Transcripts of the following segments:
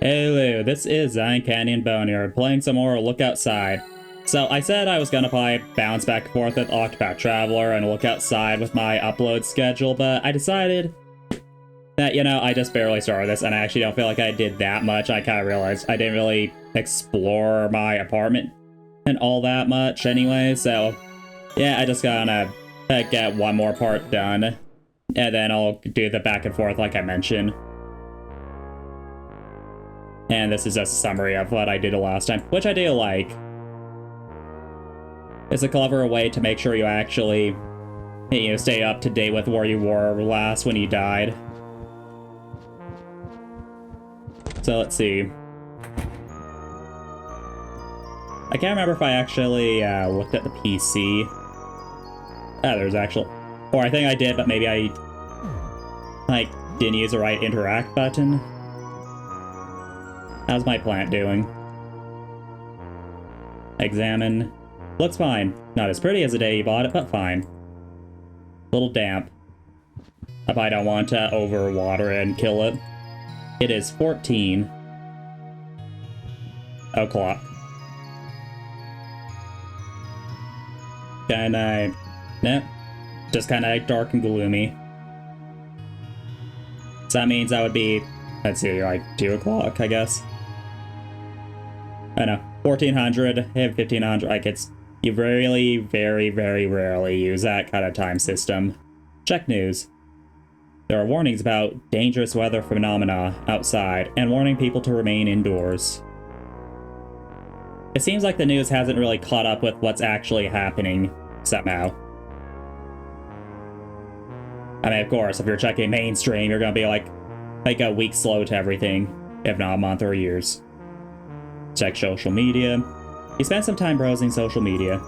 Hey Lou, this is Zion Canyon Bone here, playing some more Look Outside. So I said I was gonna probably bounce back and forth with Octopath Traveler and Look Outside with my upload schedule, but I decided that, I just barely started this and I actually don't feel like I did that much. I kind of realized I didn't really explore my apartment and all that much anyway, so yeah, I just gotta get one more part done, and then I'll do the back and forth like I mentioned. And this is just a summary of what I did last time, which I do like. It's a clever way to make sure you actually, stay up to date with where you were last when you died. So let's see. I can't remember if I actually looked at the PC. There's actual... Or I think I did, but maybe I didn't use the right interact button. How's my plant doing? Examine. Looks fine. Not as pretty as the day you bought it, but fine. Little damp. I probably don't want to overwater it and kill it. It is 14 o'clock. Kinda... Nope. Just kinda dark and gloomy. So that means that would be... Let's see, like 2 o'clock, I guess. I know, 1400 and 1500, you really, very, very rarely use that kind of time system. Check news. There are warnings about dangerous weather phenomena outside, and warning people to remain indoors. It seems like the news hasn't really caught up with what's actually happening, somehow. I mean, of course, if you're checking mainstream, you're gonna be like a week slow to everything, if not a month or years. Check social media. You spend some time browsing social media.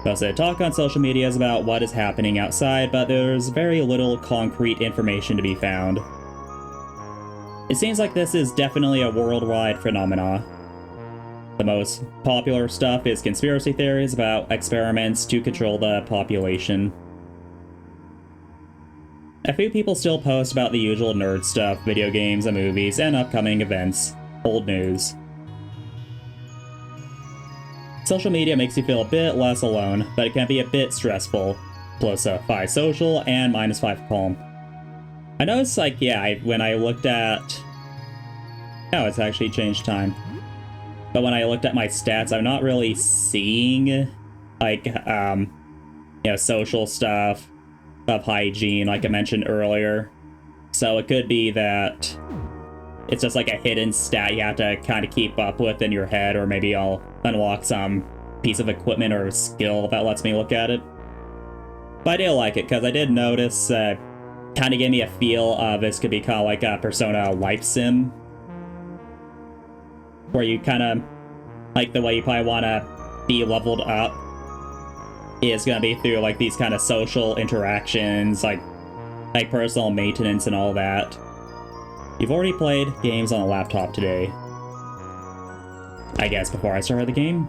Most of the talk on social media is about what is happening outside, but there's very little concrete information to be found. It seems like this is definitely a worldwide phenomenon. The most popular stuff is conspiracy theories about experiments to control the population. A few people still post about the usual nerd stuff, video games and movies, and upcoming events. Old news. Social media makes you feel a bit less alone, but it can be a bit stressful. Plus 5 social and -5 calm. I noticed, when I looked at... Oh, it's actually changed time. But when I looked at my stats, I'm not really seeing, social stuff of hygiene, like I mentioned earlier. So it could be that it's just like a hidden stat you have to kind of keep up with in your head, or maybe I'll unlock some piece of equipment or skill that lets me look at it. But I do like it, because I did notice, kind of gave me a feel of this could be kind of like a Persona life sim, where you kind of, the way you probably want to be leveled up is going to be through, these kind of social interactions, like personal maintenance and all that. You've already played games on a laptop today. I guess before I started the game.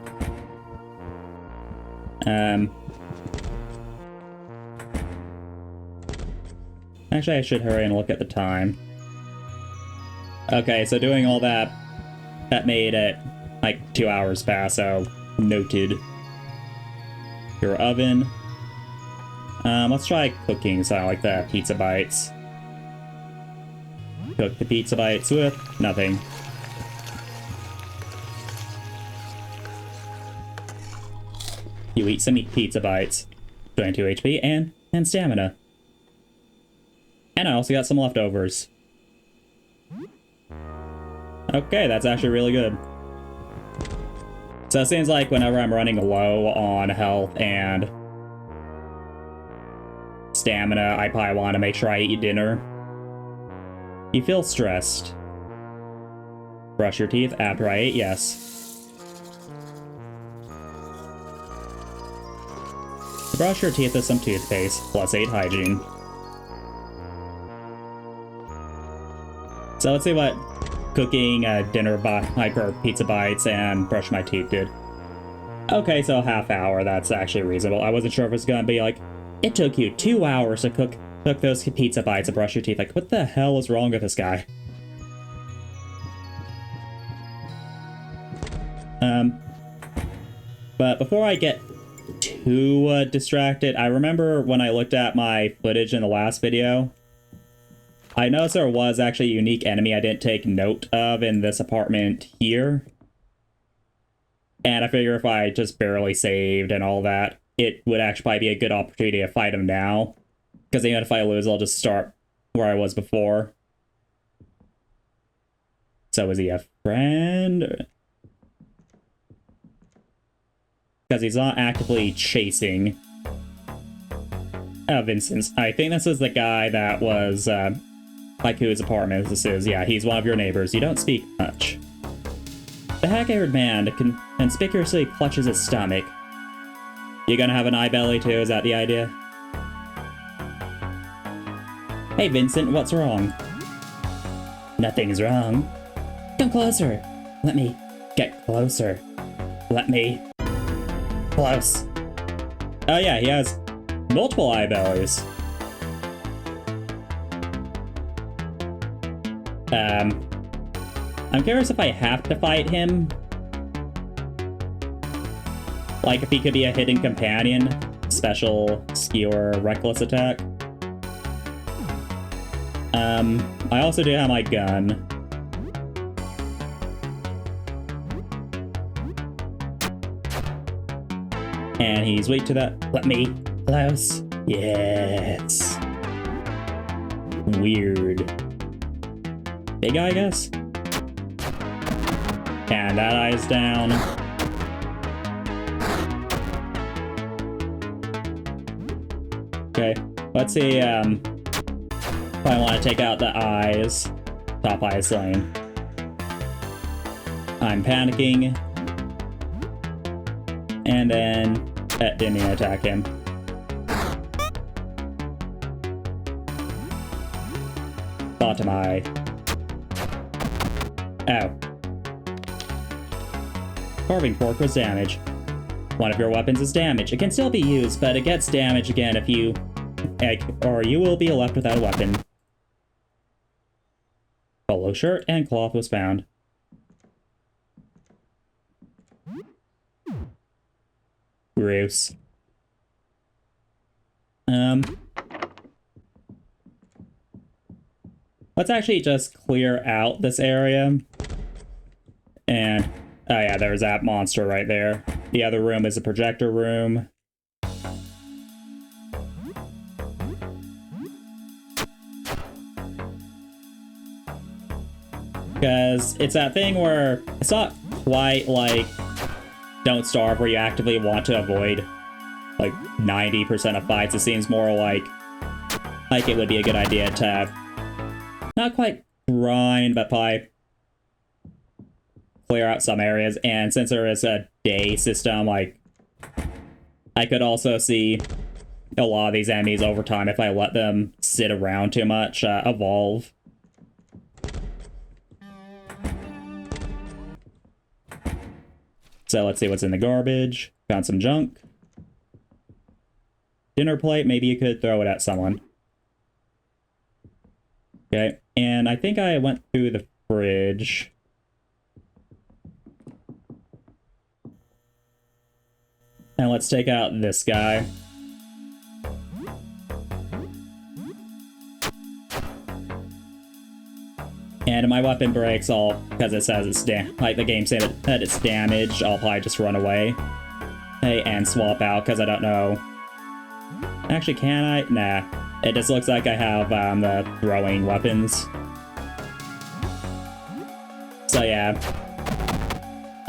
Actually, I should hurry and look at the time. Okay, so doing all that made it, 2 hours pass, so noted. Your oven. Let's try cooking, so I like the pizza bites. Cook the pizza bites with nothing. You eat some pizza bites. 22 HP and stamina. And I also got some leftovers. Okay, that's actually really good. So it seems like whenever I'm running low on health and stamina, I probably want to make sure I eat dinner. You feel stressed. Brush your teeth after I ate, yes. Brush your teeth with some toothpaste, +8 hygiene. So let's see what cooking, dinner, or pizza bites, and brush my teeth did. Okay, so half hour, that's actually reasonable. I wasn't sure if it was gonna be it took you 2 hours to cook those pizza bites and brush your teeth. What the hell is wrong with this guy? But before I get too distracted, I remember when I looked at my footage in the last video, I noticed there was actually a unique enemy I didn't take note of in this apartment here. And I figure if I just barely saved and all that, it would actually probably be a good opportunity to fight him now. Because even if I lose, I'll just start where I was before. So is he a friend? Because he's not actively chasing. Oh, Vincent. I think this is the guy that was, like whose apartment this is. Yeah, he's one of your neighbors. You don't speak much. The hack-haired man conspicuously clutches his stomach. You gonna have an eye belly too? Is that the idea? Hey, Vincent, what's wrong? Nothing's wrong. Come closer. Let me get closer. Let me... Close. Oh yeah, he has multiple eye bellies. I'm curious if I have to fight him. Like if he could be a hidden companion, special skewer, reckless attack. I also do have my gun. And he's weak to that. Let me close. Yes. Weird. Big eye, I guess? And that eye's down. Okay, let's see, if I want to take out the eyes. Top eye slain. I'm panicking. And then didn't even attack him. Bottom eye. Oh. Carving fork was damaged. One of your weapons is damaged. It can still be used, but it gets damaged again if you... or you will be left without a weapon. Polo shirt and cloth was found. Gross. Let's actually just clear out this area. And, oh yeah, there's that monster right there. The other room is a projector room. Because it's that thing where it's not quite like Don't Starve, where you actively want to avoid like 90% of fights. It seems more like it would be a good idea to not quite grind, but probably clear out some areas. And since there is a day system, like I could also see a lot of these enemies over time, if I let them sit around too much, evolve. So let's see what's in the garbage. Found some junk. Dinner plate, maybe you could throw it at someone. Okay, and I think I went through the fridge. And let's take out this guy. And if my weapon breaks, I'll, because it says it's like the game saying that it's damaged, I'll probably just run away. Hey, and swap out, because I don't know. Actually, can I? Nah. It just looks like I have the throwing weapons. So yeah.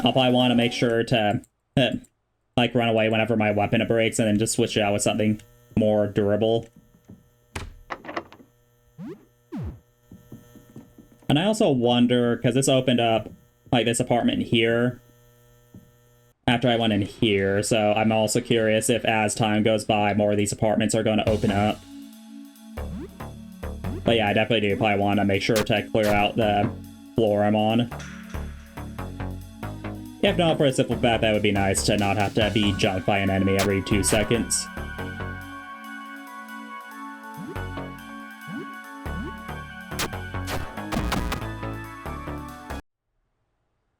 I'll probably want to make sure to like run away whenever my weapon breaks and then just switch it out with something more durable. And I also wonder, because this opened up like this apartment here after I went in here, so I'm also curious if as time goes by more of these apartments are going to open up. But yeah, I definitely do probably want to make sure to clear out the floor I'm on. If not for a simple fact, that would be nice to not have to be jumped by an enemy every 2 seconds.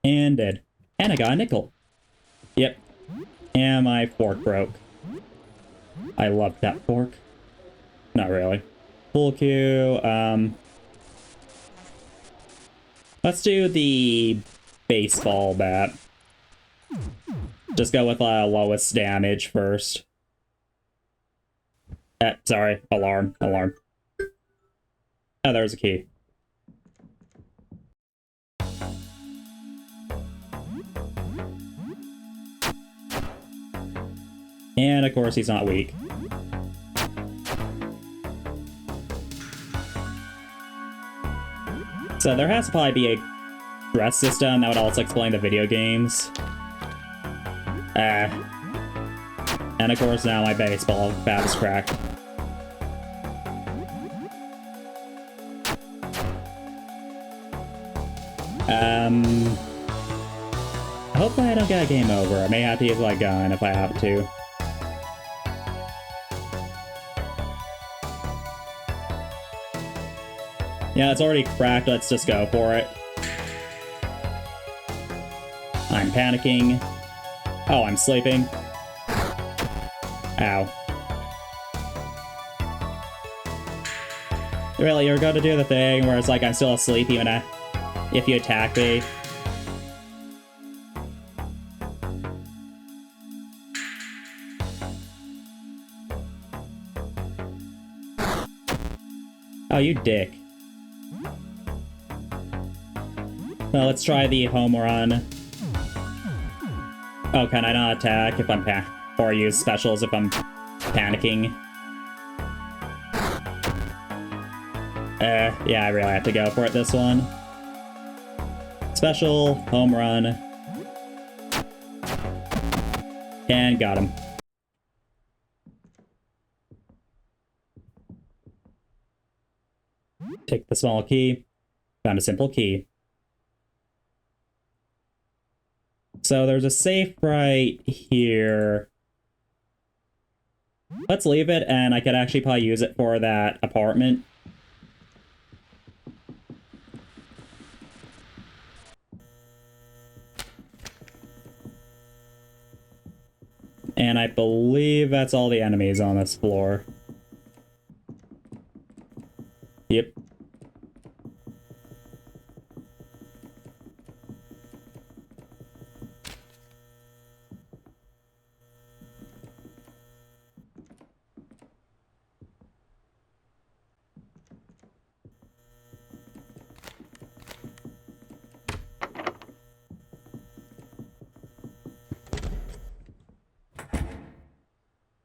And dead. And I got a nickel. Yep. And my fork broke. I love that fork. Not really. Full Q. Let's do the baseball bat. Just go with lowest damage first. Sorry. Alarm. Alarm. Oh, there's a key. And of course he's not weak. So there has to probably be a dress system that would also explain the video games. And of course now my baseball bat is cracked. Hopefully I don't get a game over. I may have to use my gun if I have to. Yeah, it's already cracked. Let's just go for it. I'm panicking. Oh, I'm sleeping. Ow. Really, you're going to do the thing where it's like I'm still asleep even if you attack me? Oh, you dick. Well, let's try the home run. Oh, can I not attack if I'm or use specials if I'm panicking? Yeah, I really have to go for it this one. Special, home run. And got him. Take the small key. Found a simple key. So there's a safe right here. Let's leave it, and I could actually probably use it for that apartment. And I believe that's all the enemies on this floor. Yep.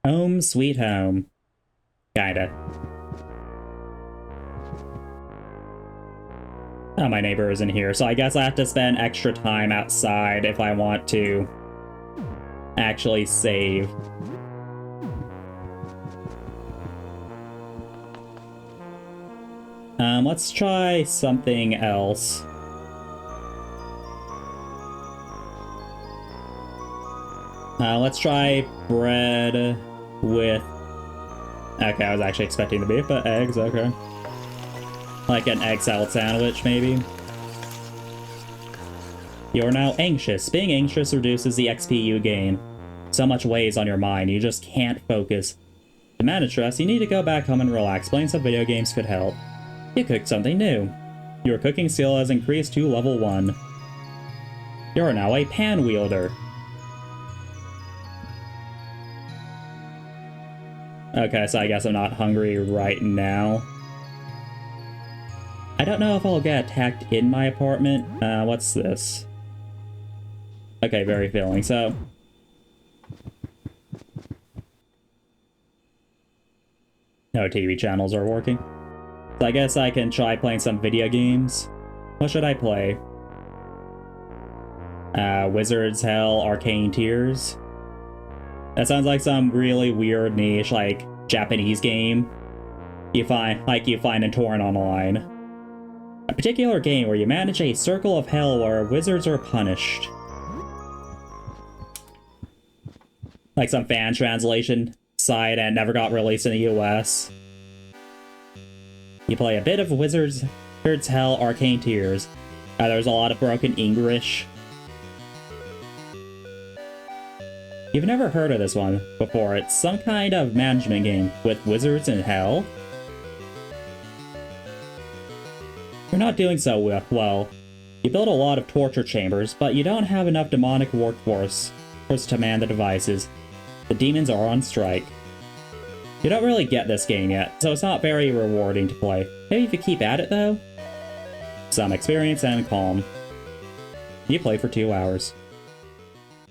Home sweet home. Kinda. Oh, my neighbor isn't here, so I guess I have to spend extra time outside if I want to actually save. Let's try something else. Let's try bread with... Okay, I was actually expecting the beef, but eggs, okay. Like an egg salad sandwich, maybe? You're now anxious. Being anxious reduces the XP you gain. So much weighs on your mind, you just can't focus. To manage stress, you need to go back home and relax. Playing some video games could help. You cooked something new. Your cooking skill has increased to level 1. You're now a pan wielder. Okay, so I guess I'm not hungry right now. I don't know if I'll get attacked in my apartment. What's this? Okay, very filling, so... No TV channels are working. So I guess I can try playing some video games. What should I play? Wizard's Hell, Arcane Tears. That sounds like some really weird niche, like, Japanese game you find in torrent online. A particular game where you manage a circle of hell where wizards are punished. Like some fan translation site and never got released in the US. You play a bit of Wizard's Hell Arcane Tears. There's a lot of broken English. You've never heard of this one before. It's some kind of management game with wizards in hell. You're not doing so well. You build a lot of torture chambers, but you don't have enough demonic workforce to man the devices. The demons are on strike. You don't really get this game yet, so it's not very rewarding to play. Maybe if you keep at it though? Some experience and calm. You play for 2 hours.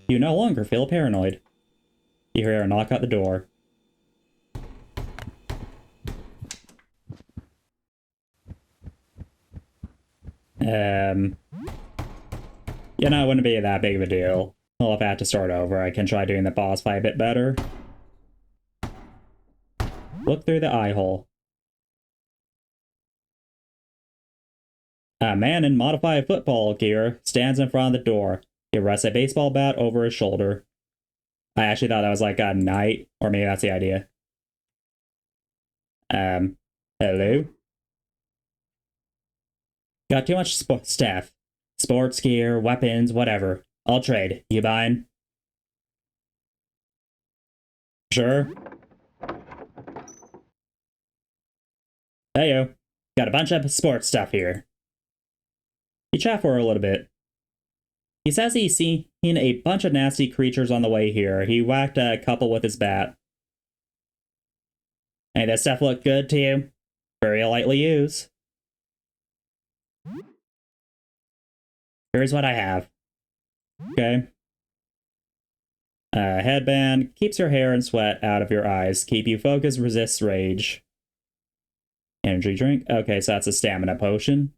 You no longer feel paranoid. You hear a knock at the door. You know, it wouldn't be that big of a deal. Well, if I have to start over, I can try doing the boss fight a bit better. Look through the eye hole. A man in modified football gear stands in front of the door. He rests a baseball bat over his shoulder. I actually thought that was like a knight, or maybe that's the idea. Hello? Got too much stuff. Sports gear, weapons, whatever. I'll trade. You buying? Sure. Heyo. Got a bunch of sports stuff here. You chat for a little bit. He says he's seen a bunch of nasty creatures on the way here. He whacked a couple with his bat. Hey, that stuff look good to you? Very lightly used. Here's what I have. Okay. Headband. Keeps your hair and sweat out of your eyes. Keep you focused, resists rage. Energy drink. Okay, so that's a stamina potion.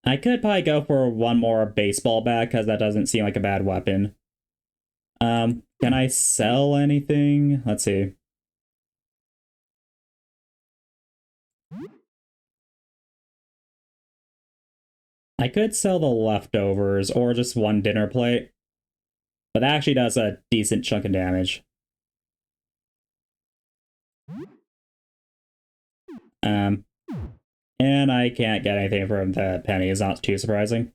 I could probably go for one more baseball bat, because that doesn't seem like a bad weapon. Can I sell anything? Let's see. I could sell the leftovers, or just one dinner plate. But that actually does a decent chunk of damage. And I can't get anything from the penny, it's not too surprising.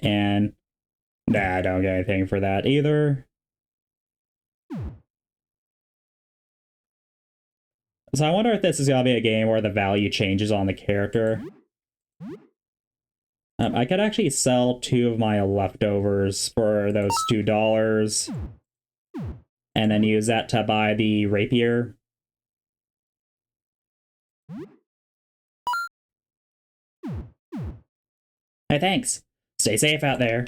And nah, I don't get anything for that either. So I wonder if this is gonna be a game where the value changes on the character. I could actually sell 2 of my leftovers for those $2. And then use that to buy the rapier. Hey, thanks. Stay safe out there.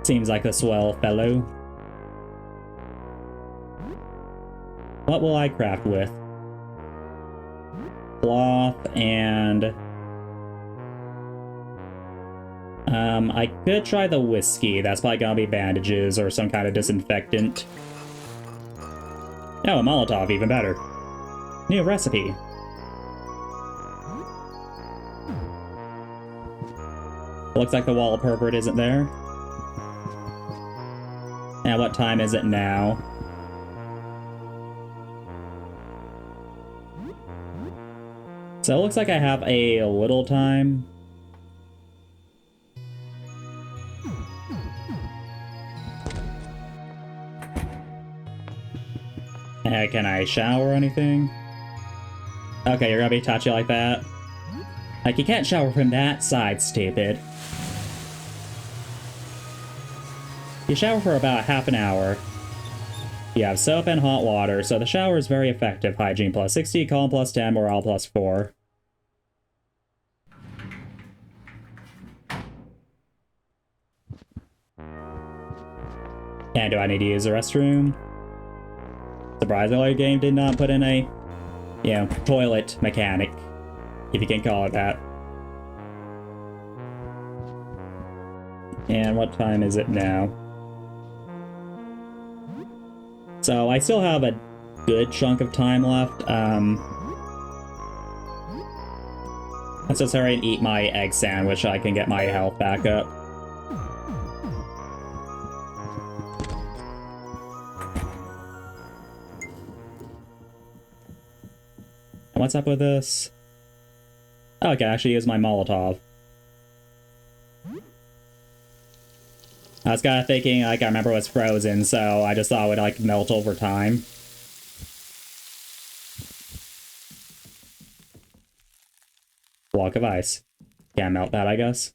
Seems like a swell fellow. What will I craft with? Cloth and... I could try the whiskey. That's probably gonna be bandages or some kind of disinfectant. Oh, a Molotov, even better. New recipe. Looks like the wall of pervert isn't there. And what time is it now? So it looks like I have a little time. Can I shower or anything? Okay, you're gonna be touchy like that. Like, you can't shower from that side, stupid. You shower for about half an hour. You have soap and hot water, so the shower is very effective. Hygiene plus 60, calm plus 10, morale plus 4. And do I need to use the restroom? Surprisingly, the game did not put in a, you know, toilet mechanic, if you can call it that. And what time is it now? So I still have a good chunk of time left. Let's just hurry and eat my egg sandwich so I can get my health back up. What's up with this? Oh, I can actually use my Molotov. I was kind of thinking, like, I remember it was frozen, so I just thought it would, like, melt over time. Block of ice. Can't melt that, I guess.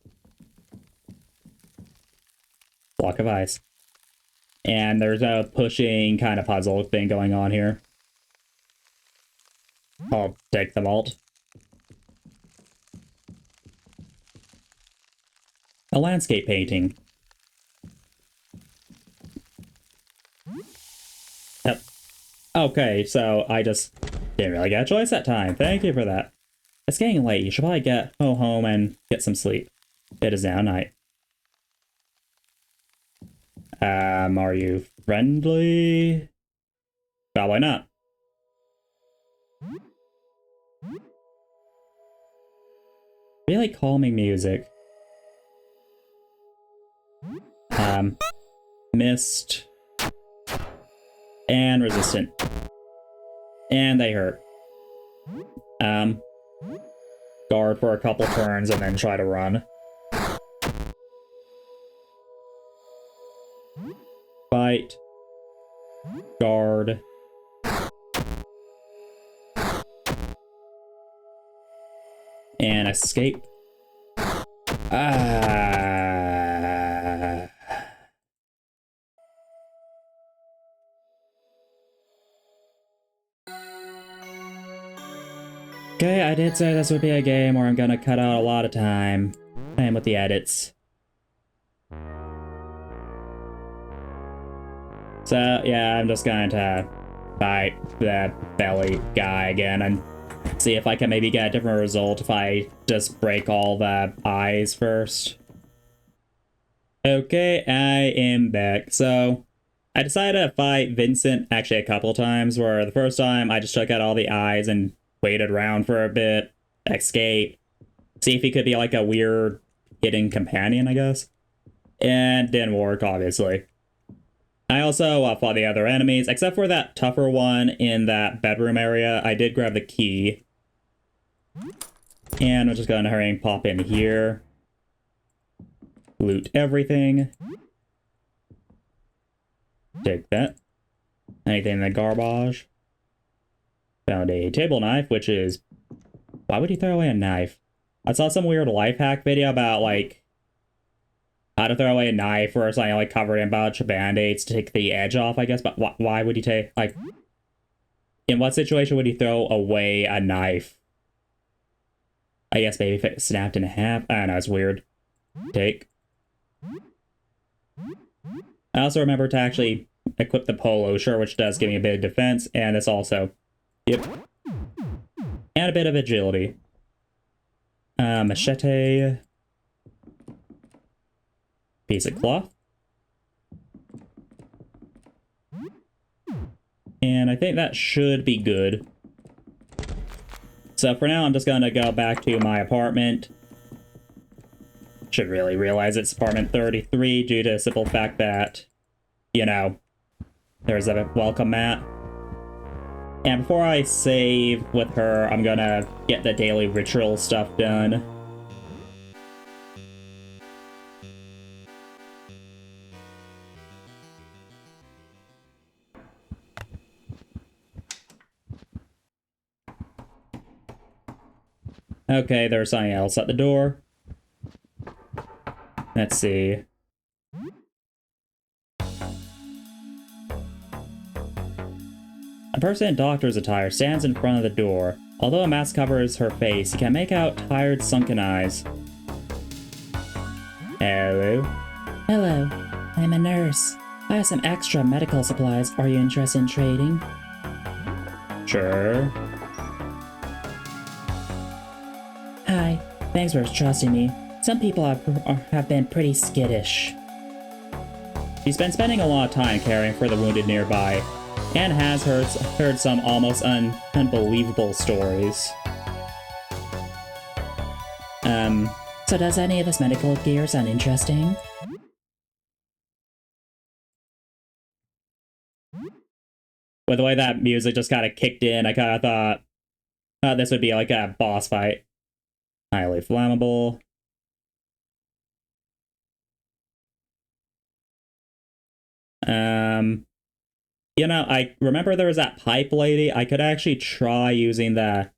Block of ice. And there's a pushing kind of puzzle thing going on here. I'll take the malt. A landscape painting. Yep. Okay, so I just didn't really get a choice that time. Thank you for that. It's getting late. You should probably go home and get some sleep. It is now night. Are you friendly? Probably not. Really calming music. Mist. And resistant. And they hurt. Guard for a couple turns and then try to run. Fight. Guard. And escape. Okay, I did say this would be a game where I'm gonna cut out a lot of time. And with the edits. So, yeah, I'm just going to fight the belly guy again and see if I can maybe get a different result if I just break all the eyes first. Okay, I am back. So, I decided to fight Vincent actually a couple times, where the first time I just took out all the eyes and waited around for a bit, escape, see if he could be like a weird hidden companion, I guess. And didn't work, obviously. I also fought the other enemies, except for that tougher one in that bedroom area. I did grab the key. And I'm just going to hurry and pop in here. Loot everything. Take that. Anything in the garbage? Found a table knife, which is... Why would you throw away a knife? I saw some weird life hack video about, like, how to throw away a knife or something, like, covered in a bunch of band-aids to take the edge off, I guess. But why would you take, like... In what situation would you throw away a knife? I guess maybe if it snapped in half. I don't know, it's weird. Take. I also remember to actually equip the polo shirt, which does give me a bit of defense, and it's also... Yep. And a bit of agility. Machete. Piece of cloth. And I think that should be good. So for now, I'm just going to go back to my apartment. Should really realize it's apartment 33 due to the simple fact that, you know, there's a welcome mat. And before I save with her, I'm gonna get the daily ritual stuff done. Okay, there's something else at the door. Let's see. A person in doctor's attire stands in front of the door. Although a mask covers her face, you can make out tired, sunken eyes. Hello? Hello. I'm a nurse. I have some extra medical supplies. Are you interested in trading? Sure. Hi. Thanks for trusting me. Some people have been pretty skittish. She's been spending a lot of time caring for the wounded nearby, and has heard some almost unbelievable stories. So does any of this medical gear sound interesting? With the way that music just kind of kicked in, I kind of thought, This would be like a boss fight. Highly flammable. You know, I remember there was that pipe lady. I could actually try using the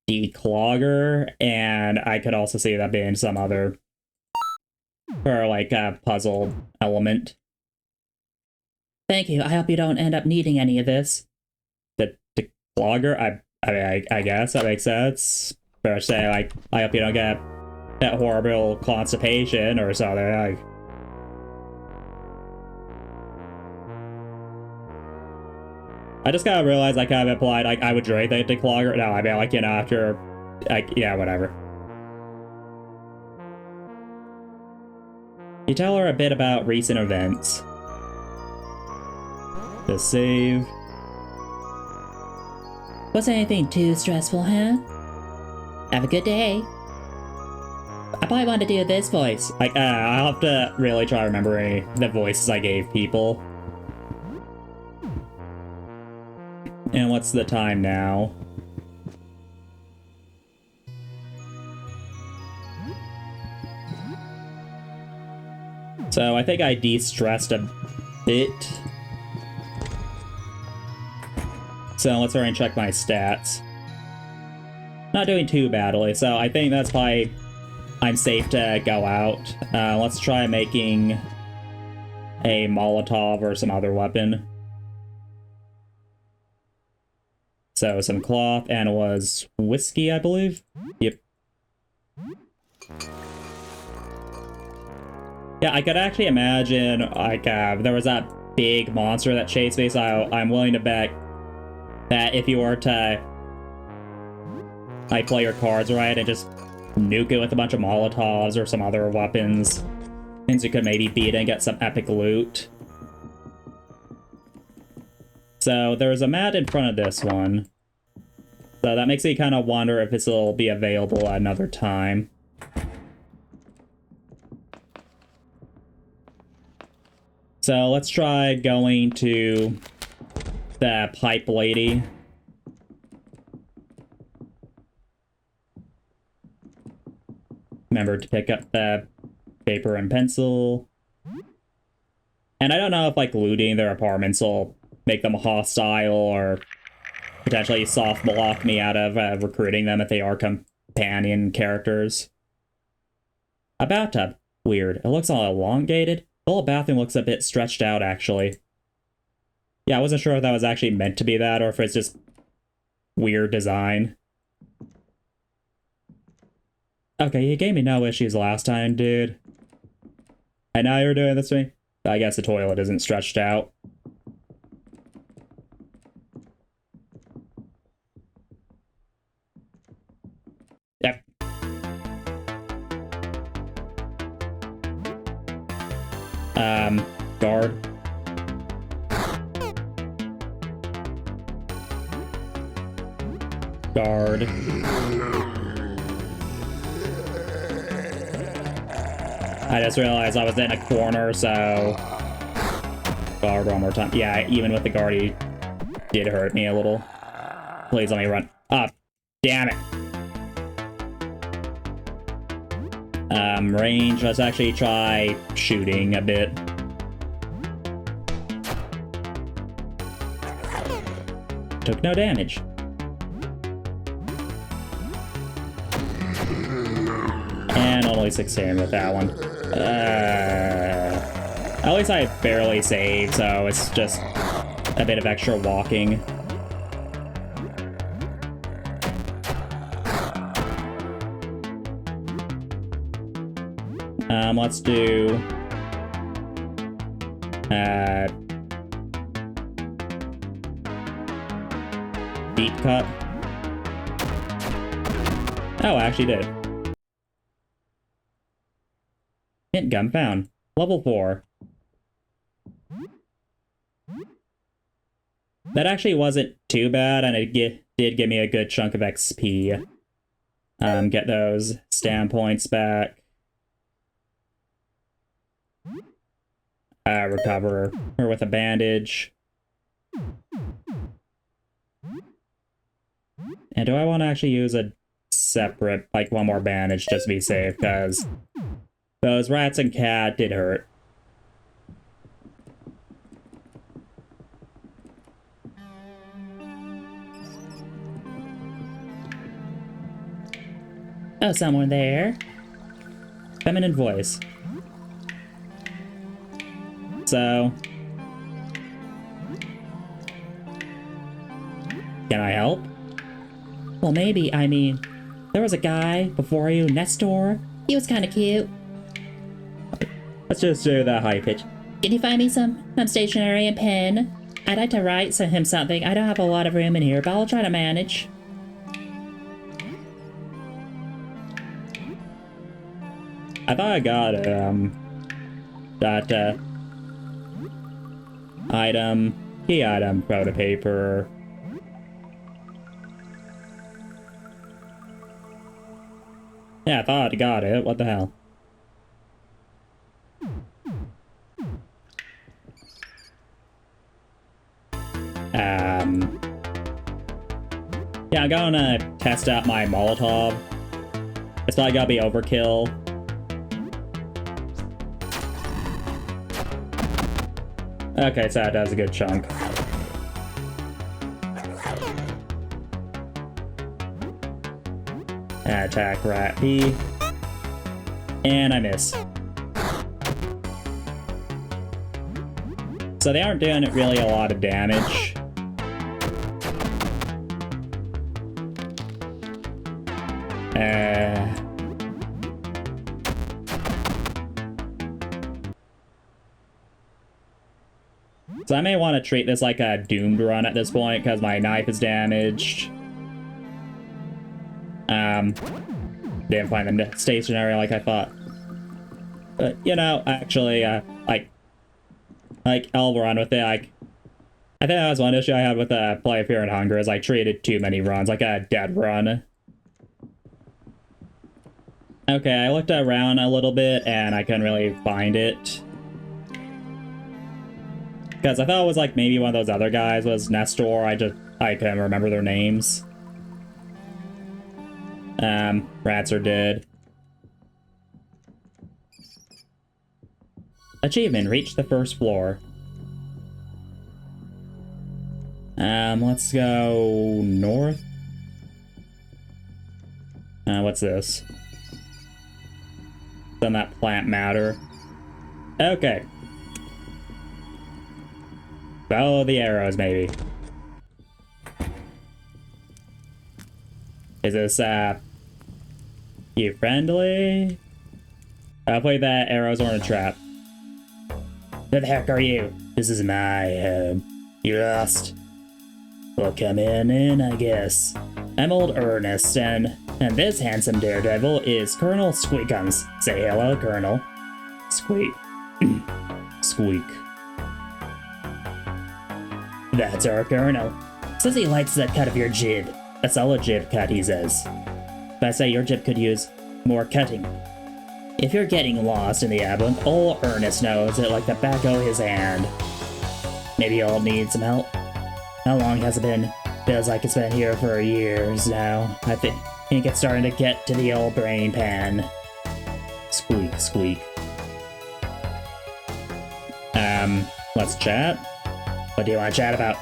declogger, and I could also see that being some other, or like a puzzle element. Thank you. I hope you don't end up needing any of this. The declogger? I guess that makes sense. Better say, like, I hope you don't get that horrible constipation or something. Like, I just gotta realize I kind of implied like I would drink the declogger. No, I mean, like, you know, after, like, yeah, whatever. You tell her a bit about recent events. The save. Wasn't anything too stressful, huh? Have a good day. I probably want to do this voice. Like, I'll have to really try remembering the voices I gave people. And what's the time now? So I think I de-stressed a bit. So let's try and check my stats. Not doing too badly, so I think that's why I'm safe to go out. Let's try making a Molotov or some other weapon. So some cloth, and it was whiskey, I believe? Yep. Yeah, I could actually imagine, like, there was that big monster that chased me, so I'm willing to bet that if you were to, like, play your cards right and just nuke it with a bunch of Molotovs or some other weapons, things you could maybe beat and get some epic loot. So there's a mat in front of this one. So that makes me kind of wonder if this will be available at another time. So let's try going to the pipe lady. Remember to pick up the paper and pencil. And I don't know if, like, looting their apartments will make them hostile or potentially soft block me out of recruiting them if they are companion characters. A bathtub. Weird. It looks all elongated. The whole bathroom looks a bit stretched out, actually. Yeah, I wasn't sure if that was actually meant to be that or if it's just weird design. Okay, you gave me no issues last time, dude. And now you're doing this to me? I guess the toilet isn't stretched out. Yep. Guard. Guard. I just realized I was in a corner, so... Guard one more time. Yeah, even with the guard, he did hurt me a little. Please let me run. Ah, damn it. Range. Let's actually try shooting a bit. Took no damage. And only 16 with that one. At least I barely saved, so it's just a bit of extra walking. Let's do... deep cut. Oh, I actually did. Hint gun found. Level 4. That actually wasn't too bad, and it did give me a good chunk of XP. Get those standpoints back. Recover her with a bandage. And do I want to actually use a separate, like, one more bandage just to be safe? Because those rats and cat did hurt. Oh, someone there. Feminine voice. So... can I help? Well, maybe. I mean, there was a guy before you, Nestor. He was kind of cute. Let's just do that high pitch. Can you find me some stationery and pen? I'd like to write him something. I don't have a lot of room in here, but I'll try to manage. I thought I got that item, key item, photo paper. Yeah, I thought I got it. What the hell? Yeah, I'm gonna test out my Molotov. It's probably gotta be overkill. Okay, so that does a good chunk. Attack Rat B. And I miss. So they aren't doing really a lot of damage. So I may want to treat this like a doomed run at this point because my knife is damaged. Didn't find them stationary like I thought. But, you know, actually, like, I'll run with it. I think that was one issue I had with Play of Fear and Hunger, is I treated too many runs, like a dead run. Okay, I looked around a little bit, and I couldn't really find it. Because I thought it was, like, maybe one of those other guys was Nestor. I couldn't remember their names. Rats are dead. Achievement, reach the first floor. Let's go north. What's this? Doesn't that plant matter? Okay. Follow the arrows, maybe. Is this, you friendly? Hopefully that arrows aren't a trap. Who the heck are you? This is my home. You lost? Well, come in, I guess. I'm old Ernest, and this handsome daredevil is Colonel Squeakums. Say hello, Colonel. Squeak. Squeak. That's our Colonel. Says he likes that cut of your jib. A solid jib cut, he says. But I say your jib could use more cutting. If you're getting lost in the labyrinth, old Ernest knows it like the back of his hand. Maybe you'll need some help. How long has it been? Feels like it's been here for years now. I think it's starting to get to the old brain pan. Squeak, squeak. Let's chat. What do you want to chat about?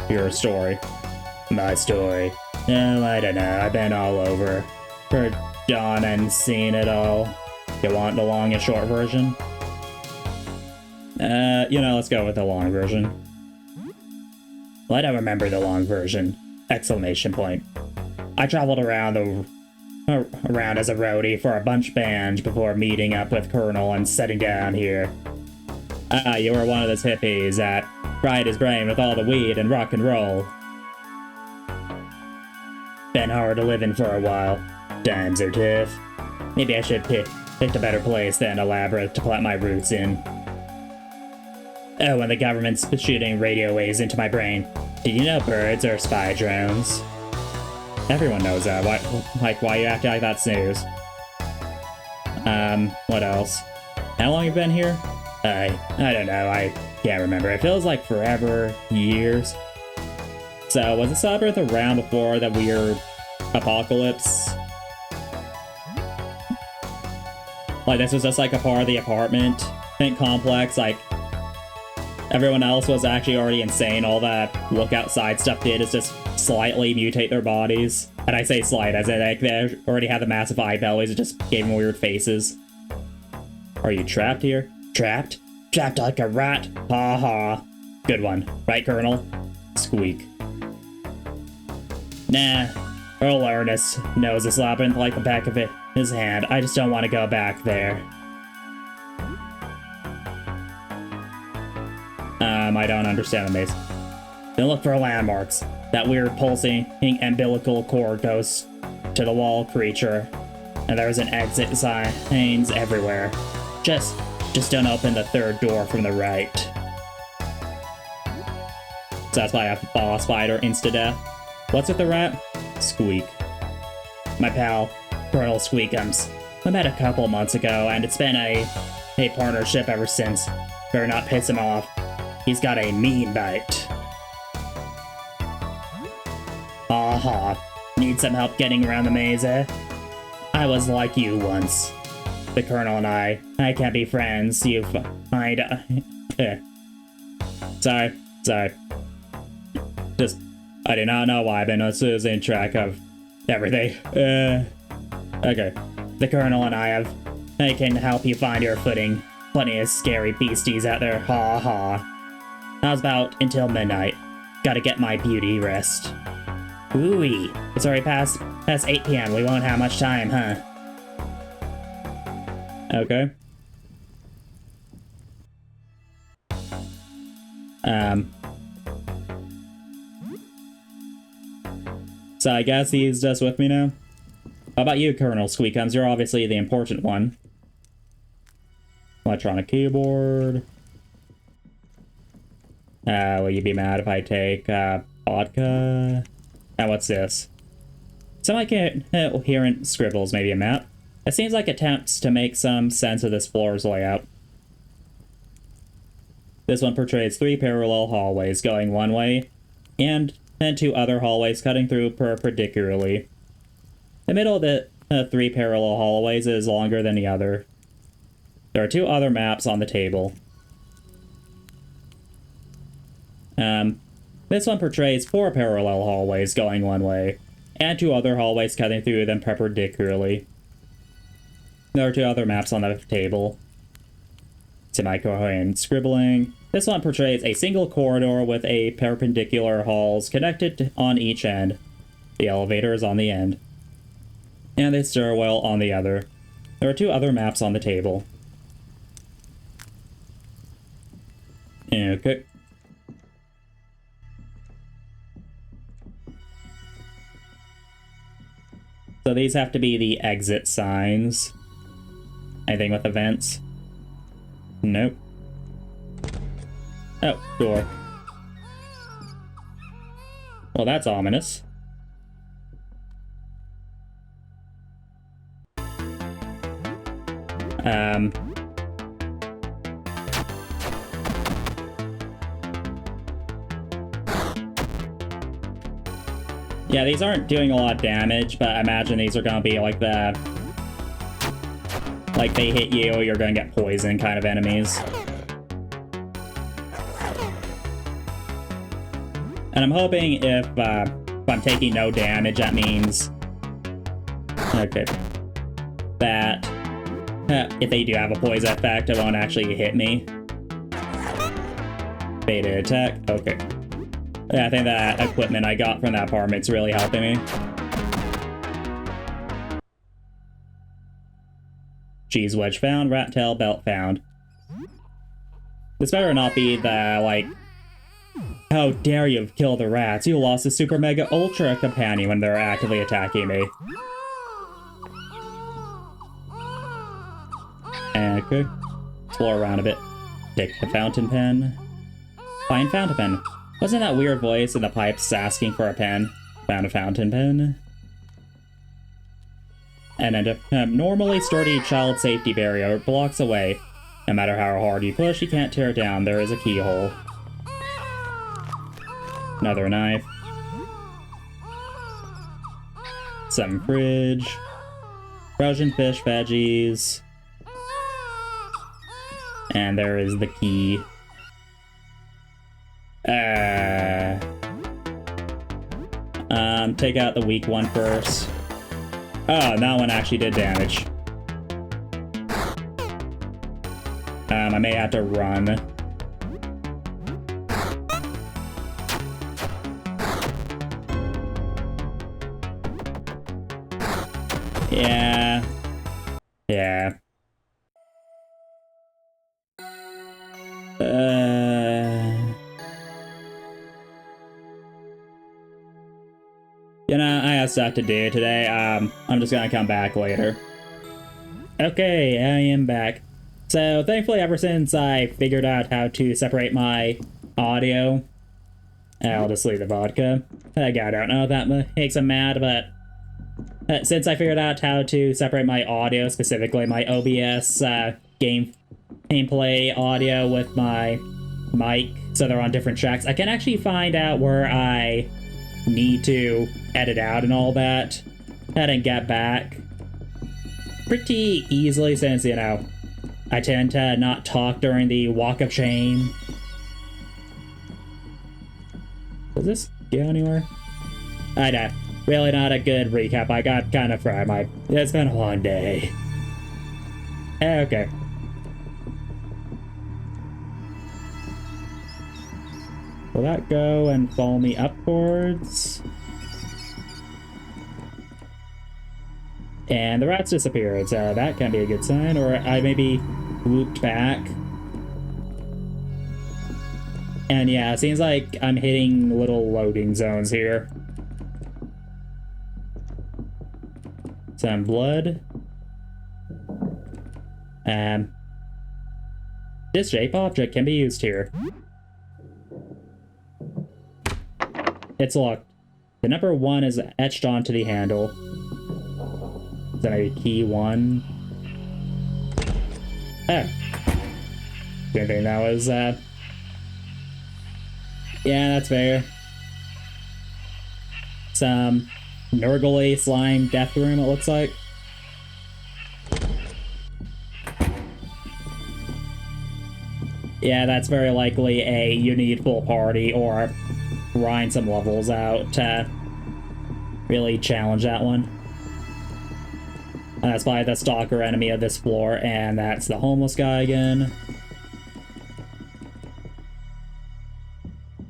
Your story. My story. Oh, I don't know. I've been all over. Heard Dawn and seen it all. You want the long and short version? You know, let's go with the long version. Well, I don't remember the long version. Exclamation point. I traveled around as a roadie for a bunch band before meeting up with Colonel and setting down here. You were one of those hippies that fried his brain with all the weed and rock and roll. Been hard to live in for a while. Times are tough. Maybe I should pick a better place than a labyrinth to plant my roots in. Oh, and the government's shooting radio waves into my brain. Did you know birds are spy drones? Everyone knows that. Why you acting like that's news? What else? How long have you been here? I don't know. I can't remember. It feels like forever, years. So, was this labyrinth around before that weird apocalypse. Like, this was just like a part of the apartment complex. Like, everyone else was actually already insane. All that look outside stuff did is just slightly mutate their bodies. And I say slight, as in, like, they already had the massive eye bellies. It just gave them weird faces. Are you trapped here? Trapped? Trapped like a rat? Ha ha. Good one. Right, Colonel? Squeak. Nah. Earl Ernest knows this labyrinth like the back of his hand. I just don't want to go back there. I don't understand the maze. Then look for landmarks. That weird pulsing umbilical cord goes to the wall creature. And there's an exit signs everywhere. Just don't open the third door from the right. So that's why a boss spider insta-death. What's with the rat? Squeak. My pal, Colonel Squeakums. I met a couple months ago, and it's been a partnership ever since. Better not piss him off. He's got a mean bite. Aha. Need some help getting around the maze, eh? I was like you once. The Colonel and I can't be friends. You find... Sorry. Just, I do not know why I've been losing track of everything. Okay. The Colonel and I can help you find your footing. Plenty of scary beasties out there, ha ha. How's about until midnight? Gotta get my beauty rest. Ooh-wee. It's already past 8 p.m. We won't have much time, huh? Okay. So I guess he's just with me now? How about you, Colonel Squeakums? You're obviously the important one. Electronic keyboard. Will you be mad if I take, vodka? And what's this? Some incoherent scribbles, maybe a map. It seems like attempts to make some sense of this floor's layout. This one portrays 3 parallel hallways going one way, and 2 other hallways cutting through perpendicularly. The middle of the 3 parallel hallways is longer than the other. There are 2 other maps on the table. This one portrays 4 parallel hallways going one way, and 2 other hallways cutting through them perpendicularly. There are 2 other maps on the table. Semi-coherent scribbling. This one portrays a single corridor with a perpendicular halls connected on each end. The elevator is on the end, and the stairwell on the other. There are 2 other maps on the table. Okay. So these have to be the exit signs. Anything with events? Nope. Oh, door. Well, that's ominous. Yeah, these aren't doing a lot of damage, but I imagine these are gonna be like the... like, they hit you, you're gonna get poisoned kind of enemies. And I'm hoping if I'm taking no damage, that means... okay. That... if they do have a poison effect, it won't actually hit me. Beta attack, okay. Yeah, I think that equipment I got from that apartment's really helping me. Cheese wedge found, rat tail belt found. This better not be the, like... how dare you kill the rats? You lost a super mega ultra companion when they're actively attacking me. Okay. Explore around a bit. Take the fountain pen. Find fountain pen. Wasn't that weird voice in the pipes asking for a pen? Found a fountain pen. And then a normally sturdy child safety barrier blocks away. No matter how hard you push, you can't tear it down. There is a keyhole. Another knife. Some fridge. Frozen fish, veggies. And there is the key. Take out the weak one first. Oh, that one actually did damage. I may have to run. Yeah. Yeah. You know, I have stuff to do today. I'm just gonna come back later. Okay, I am back. So, thankfully, ever since I figured out how to separate my audio, I'll just leave the vodka. I don't know if that makes him mad, but since I figured out how to separate my audio, specifically my OBS gameplay audio with my mic, so they're on different tracks, I can actually find out where I need to edit out and all that, and get back pretty easily since, you know, I tend to not talk during the walk of shame. Does this go anywhere? I know. Really not a good recap. I got kind of fried. It's been a long day. Okay. Will that go and follow me upwards? And the rats disappeared, so that can be a good sign. Or I maybe looped back. And yeah, it seems like I'm hitting little loading zones here. Some blood. This shape object can be used here. It's locked. The number 1 is etched onto the handle. Is that maybe key 1? Oh. Didn't think that was, yeah, that's fair. Some Nurgle slime death room, it looks like. Yeah, that's very likely a you need full party or grind some levels out to really challenge that one. And that's probably the stalker enemy of this floor, and that's the homeless guy again.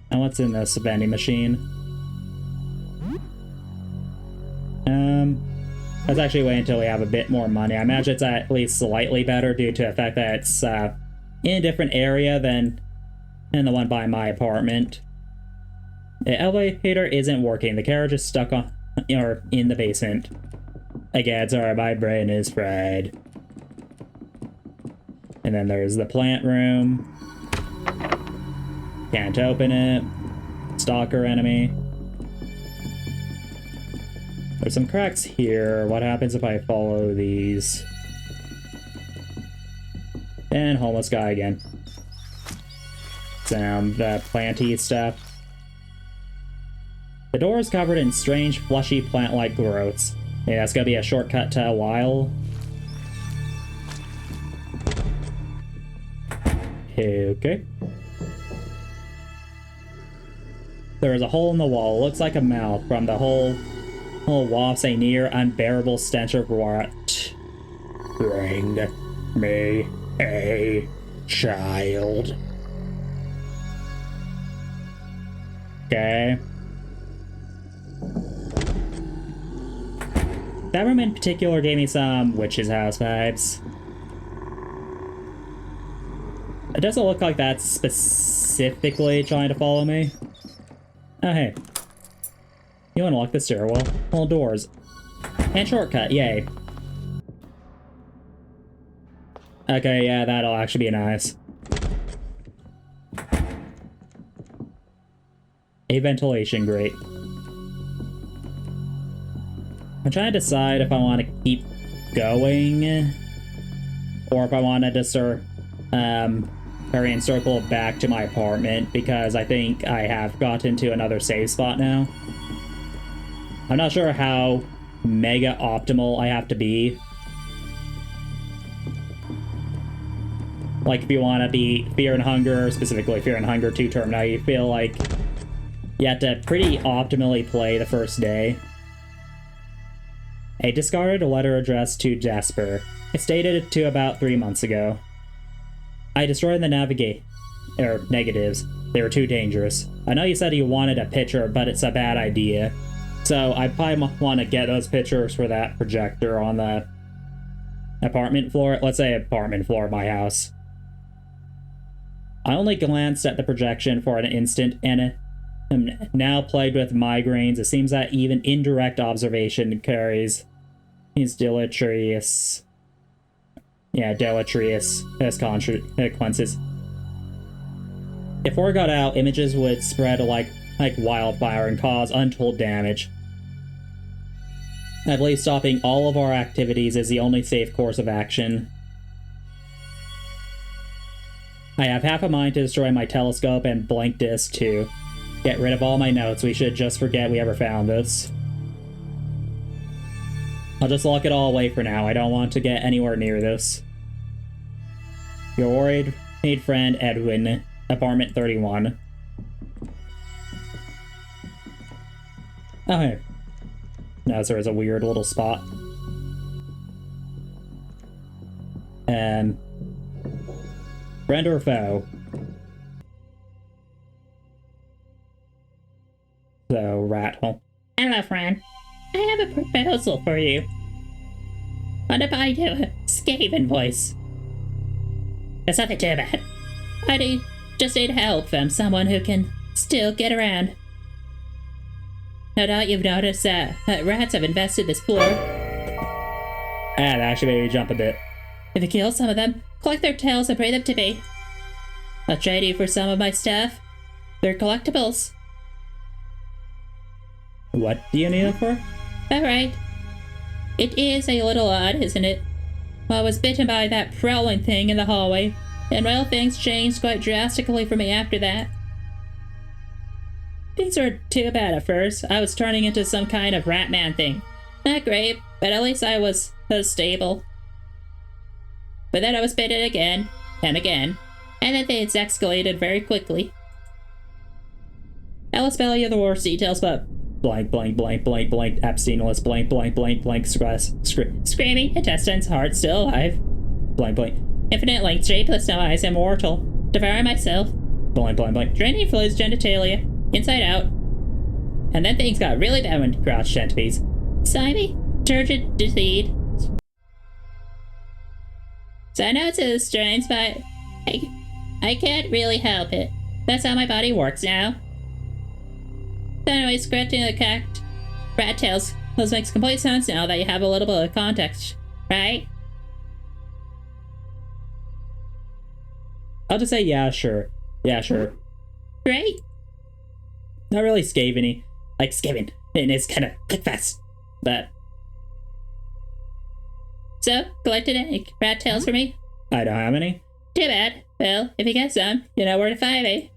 And what's in this vending machine? Let's actually wait until we have a bit more money. I imagine it's at least slightly better due to the fact that it's in a different area than in the one by my apartment. The elevator isn't working. The carriage is stuck on, or in the basement. Again, sorry, my brain is fried. And then there's the plant room. Can't open it. Stalker enemy. There's some cracks here. What happens if I follow these? And homeless guy again. Some planty stuff. The door is covered in strange, fleshy, plant-like growths. Yeah, that's gonna be a shortcut to a while. Okay. There is a hole in the wall. Looks like a mouth. From the whole wafts a near unbearable stench of rot. Bring me a child. Okay. That room in particular gave me some witch's house vibes. It doesn't look like that's specifically trying to follow me. Oh, hey. You unlock the stairwell. All doors. And shortcut, yay. Okay, yeah, that'll actually be nice. A ventilation grate. I'm trying to decide if I want to keep going or if I want to just hurry and circle back to my apartment, because I think I have gotten to another save spot now. I'm not sure how mega optimal I have to be. Like, if you want to be Fear and Hunger, specifically Fear and Hunger 2 Terminal, you feel like you have to pretty optimally play the first day. I discarded a letter addressed to Jasper. I stated it to about 3 months ago. I destroyed the negatives. They were too dangerous. I know you said you wanted a picture, but it's a bad idea. So I probably want to get those pictures for that projector on the apartment floor. Let's say apartment floor of my house. I only glanced at the projection for an instant and am now plagued with migraines. It seems that even indirect observation carries these deleterious consequences. If word got out, images would spread like wildfire and cause untold damage. I believe stopping all of our activities is the only safe course of action. I have half a mind to destroy my telescope and blank disk to get rid of all my notes. We should just forget we ever found this. I'll just lock it all away for now. I don't want to get anywhere near this. Your worried friend Edwin, apartment 31. Okay. Now there is a weird little spot. Friend or foe? So, rat hole. Hello, friend. I have a proposal for you. What if I do a Skaven voice? It's nothing too bad. I just need help from someone who can still get around. No doubt you've noticed that rats have infested this floor. That actually made me jump a bit. If you kill some of them, collect their tails and bring them to me. I'll trade you for some of my stuff. They're collectibles. What do you need it for? Alright. It is a little odd, isn't it? I was bitten by that prowling thing in the hallway, and well, things changed quite drastically for me after that. Things weren't too bad at first. I was turning into some kind of Ratman thing. Not great, but at least I was stable. But then I was bitten again, and again, and then things escalated very quickly. I'll spell you the worst details, but blank, blank, blank, blank, blank, Epstein list, blank, blank, blank, blank, screaming, intestines, heart still alive, blank, blank, infinite length, shapeless, no eyes, immortal, devouring myself, blank, blank, blank, draining fluids, genitalia, inside out, and then things got really bad when crouched centipedes, slimy, turgid, disease. So I know it's strange, but I can't really help it. That's how my body works now. So anyway, scratching the cat rat tails. Those makes complete sense now that you have a little bit of context, right? I'll just say yeah, sure. Yeah, sure. Great. Not really Skaven-y. Like Skaven, and it's kind of click fast, but... So, collected any rat tails for me? I don't have any. Too bad. Well, if you get some, you know where to find me.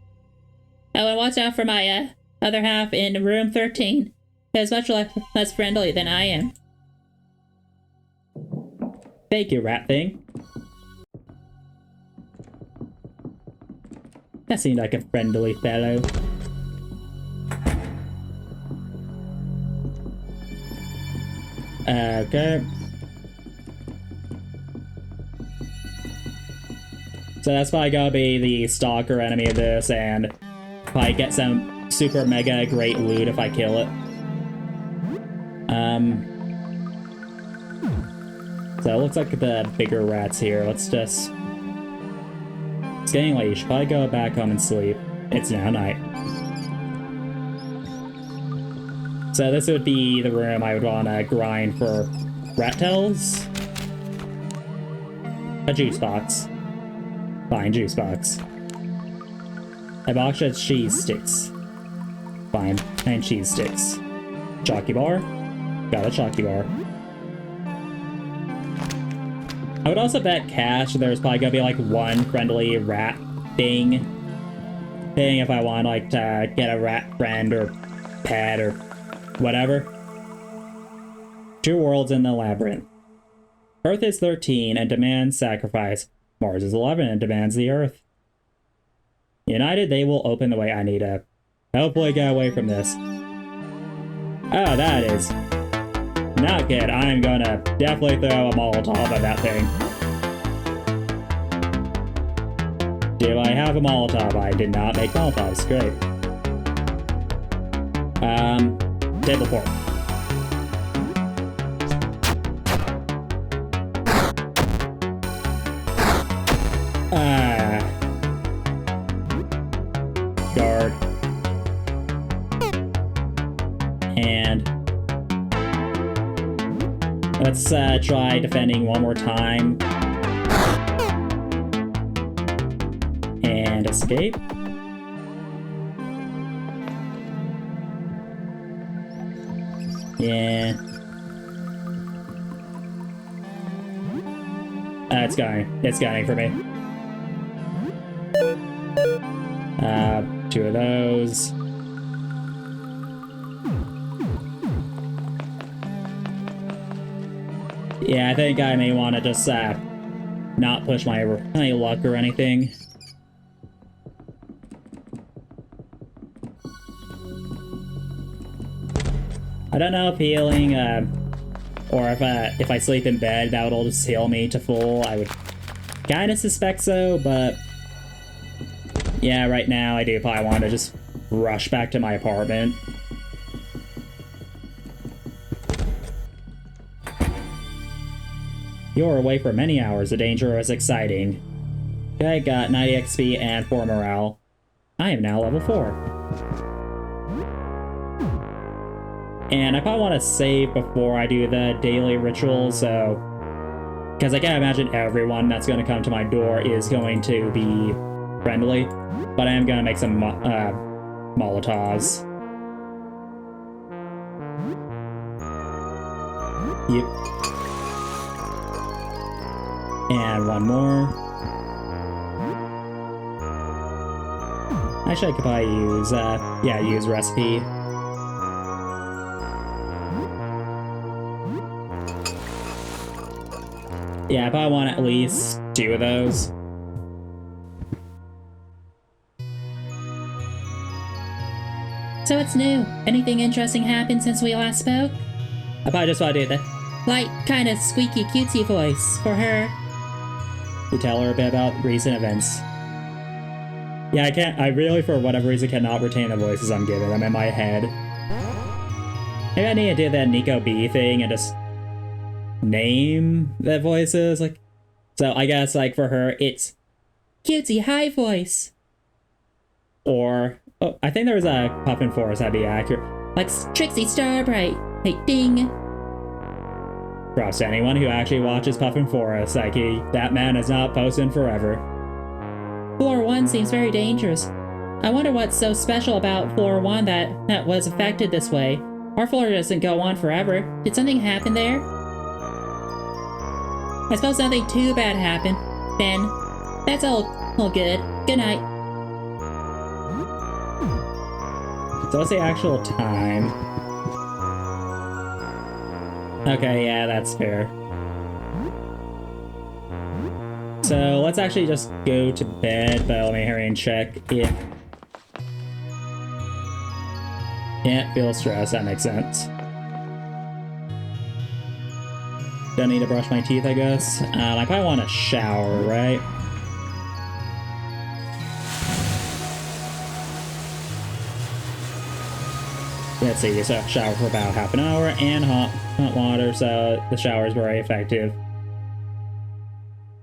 I will watch out for my, other half in room 13. It's much less friendly than I am. Thank you, rat thing. That seemed like a friendly fellow. Okay. So that's probably gonna be the stalker enemy of this, and probably get some super mega great loot if I kill it. So it looks like the bigger rats here. Let's just... It's getting late. You should probably go back home and sleep. It's now night. So this would be the room I would want to grind for rat tails. A juice box. Fine, juice box. A box of cheese sticks. Fine, and cheese sticks. Chalky bar. Got a chalky bar. I would also bet cash there's probably gonna be like one friendly rat thing if I want like to get a rat friend or pet or whatever. Two worlds in the labyrinth. Earth is 13 and demands sacrifice. Mars is 11 and demands the Earth. United, they will open the way. I need to hopefully get away from this. Oh, that is not good. I'm gonna definitely throw a Molotov at that thing. Do I have a Molotov? I did not make Molotovs. Great. Table port. Guard. And let's try defending one more time. And escape. Yeah. It's going. It's going for me. Two of those. Yeah, I think I may want to just not push my luck or anything. I don't know if healing, or if I sleep in bed, that would just heal me to full. I would kind of suspect so, but yeah, right now I do probably want to just rush back to my apartment. You're away for many hours. The danger is exciting. Okay, got 90 XP and 4 morale. I am now level 4. And I probably want to save before I do the daily ritual, so... because I can't imagine everyone that's going to come to my door is going to be friendly. But I am going to make some Molotovs. Yep. And one more. Actually, I could probably use, use recipe. Yeah, I probably want at least 2 of those. So what's new? Anything interesting happened since we last spoke? I probably just want to do the light, kind of squeaky cutesy voice for her. You tell her a bit about recent events. Yeah, I really, for whatever reason, cannot retain the voices I'm giving them in my head. Maybe I need to do that Nico B thing and just name the voices. Like, so I guess, like, for her, it's cutesy high voice. Or, oh, I think there was a Puffin Forest, that'd be accurate. Like Trixie Starbright. Hey, ding. Props to anyone who actually watches Puffin Forest. Like, that man is not posting forever. Floor 1 seems very dangerous. I wonder what's so special about Floor 1 that was affected this way. Our floor doesn't go on forever. Did something happen there? I suppose nothing too bad happened. Then, that's all good. Good night. So what's the actual time? Okay, yeah, that's fair. So let's actually just go to bed, but let me hurry and check if... yeah, feel stressed, that makes sense. Don't need to brush my teeth, I guess. I probably want to shower, right? Let's see, so shower for about half an hour, and hot water, so the shower is very effective.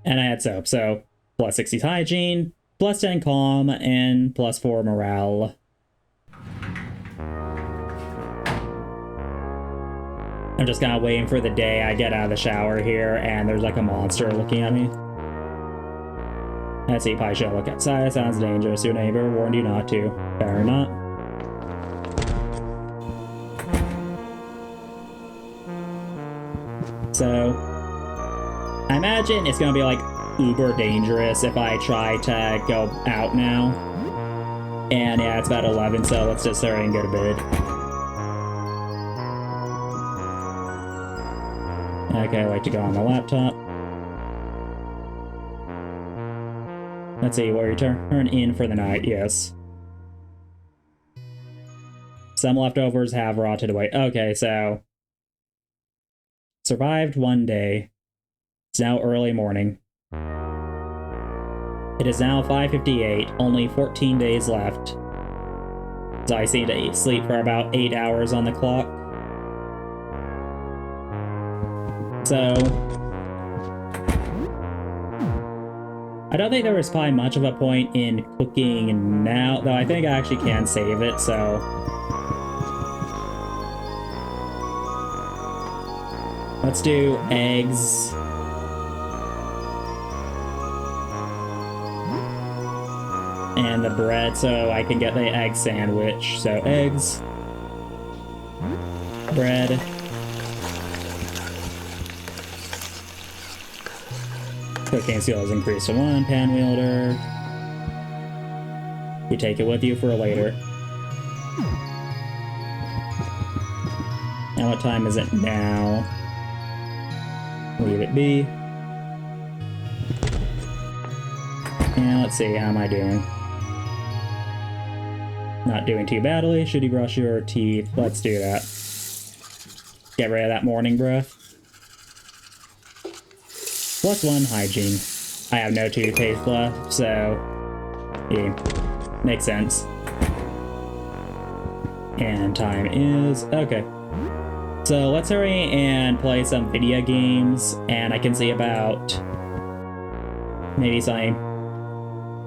And I had soap, so plus 60 hygiene, plus 10 calm, and plus 4 morale. I'm just kind of waiting for the day I get out of the shower here, and there's like a monster looking at me. Let's see, probably should look outside. Sounds dangerous. Your neighbor warned you not to. Fair or not. So, I imagine it's gonna be like uber dangerous if I try to go out now. And yeah, it's about 11, so let's just hurry and go to bed. Okay, I like to go on the laptop. Let's see, will return in for the night, yes. Some leftovers have rotted away. Okay, so... survived one day. It's now early morning. It is now 5:58, only 14 days left. So I seem to sleep for about 8 hours on the clock. So... I don't think there was probably much of a point in cooking now, though I think I actually can save it, so... let's do eggs. And the bread so I can get the egg sandwich. So eggs, bread, cooking skill is increased to 1, pan wielder. You take it with you for later. And what time is it now? Leave it be. And let's see, how am I doing? Not doing too badly. Should you brush your teeth? Let's do that. Get rid of that morning breath. +1 hygiene. I have no toothpaste left, so... yeah, makes sense. And time is... okay. So let's hurry and play some video games, and I can see about... maybe something...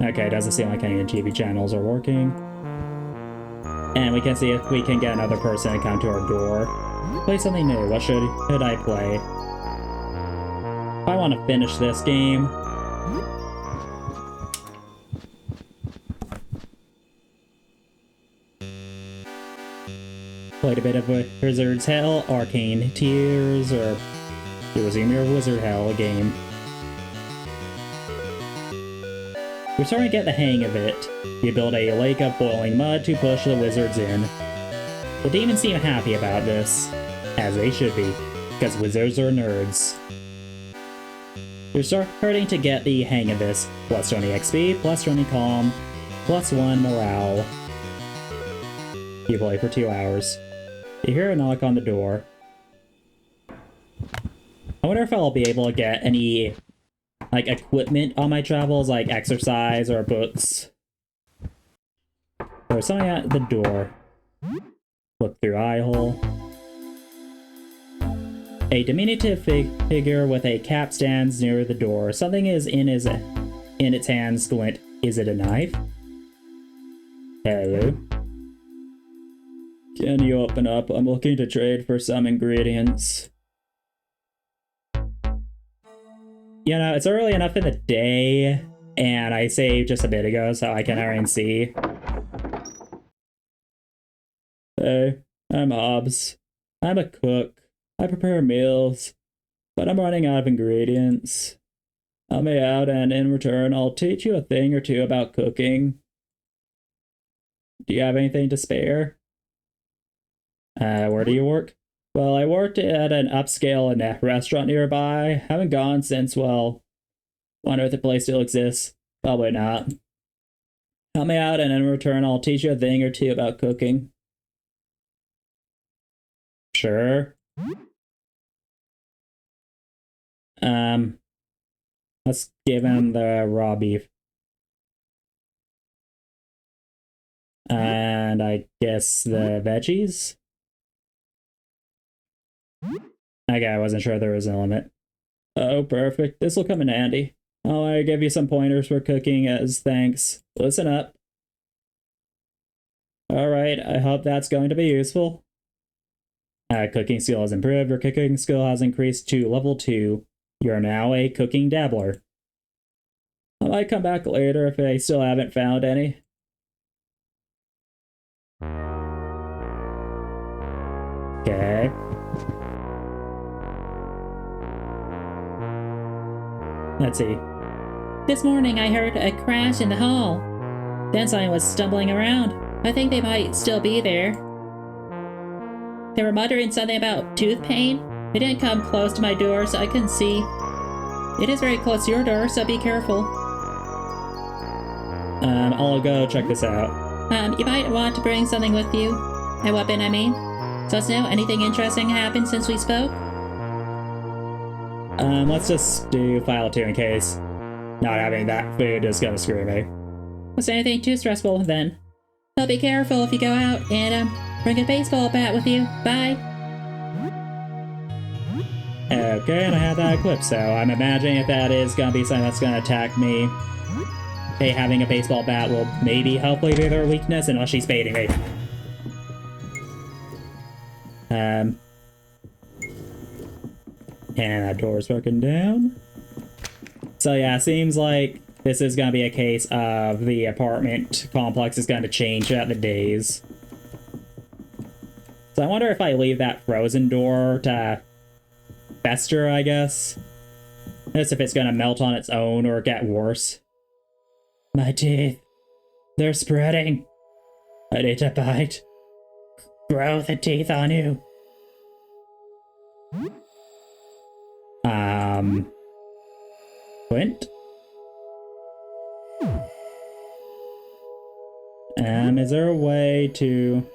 okay, doesn't seem like any of the TV channels are working. And we can see if we can get another person to come to our door. Play something new. What should I play? If I want to finish this game... played a bit of Wizard's Hell, Arcane Tears, or you resume your Wizard Hell game. We're starting to get the hang of it. You build a lake of boiling mud to push the wizards in. The demons seem happy about this, as they should be, because wizards are nerds. You're starting to get the hang of this. +20 XP, +20 calm, +1 morale. You play for 2 hours. You hear a knock on the door. I wonder if I'll be able to get any, like, equipment on my travels, like exercise or books. There's something at the door. Look through eye hole. A diminutive figure with a cap stands near the door. Something is in its hands. Glint. Is it a knife? Hello? Can you open up? I'm looking to trade for some ingredients. You know, it's early enough in the day, and I saved just a bit ago, so I can hurry and see. Hey, I'm Hobbs. I'm a cook. I prepare meals, but I'm running out of ingredients. Help me out, and in return, I'll teach you a thing or two about cooking. Do you have anything to spare? Where do you work? Well, I worked at an upscale restaurant nearby. Haven't gone since, well, wonder if the place still exists. Probably not. Help me out, and in return, I'll teach you a thing or two about cooking. Sure. Let's give him the raw beef. And I guess the veggies? Okay, I wasn't sure there was a limit. Oh, perfect. This will come in handy. I'll give you some pointers for cooking as thanks. Listen up. Alright, I hope that's going to be useful. Cooking skill has improved. Your cooking skill has increased to level 2. You're now a cooking dabbler. I might come back later if I still haven't found any. Okay. Let's see. This morning I heard a crash in the hall. Then someone was stumbling around. I think they might still be there. They were muttering something about tooth pain. It didn't come close to my door, so I couldn't see. It is very close to your door, so be careful. I'll go check this out. You might want to bring something with you. A weapon, I mean. So let's know, anything interesting happened since we spoke? Let's just do file 2 in case not having that food is gonna screw me. Was anything too stressful then? So be careful if you go out, and bring a baseball bat with you. Bye. Okay, and I have that equipped, so I'm imagining if that is gonna be something that's gonna attack me, hey, having a baseball bat will maybe hopefully be their weakness unless she's baiting me. And that door's broken down. So yeah, seems like this is gonna be a case of the apartment complex is gonna change throughout the days. So I wonder if I leave that frozen door to fester, I guess. Notice if it's gonna melt on its own or get worse. My teeth. They're spreading. I need to bite. Grow the teeth on you. Quint? Is there a way to...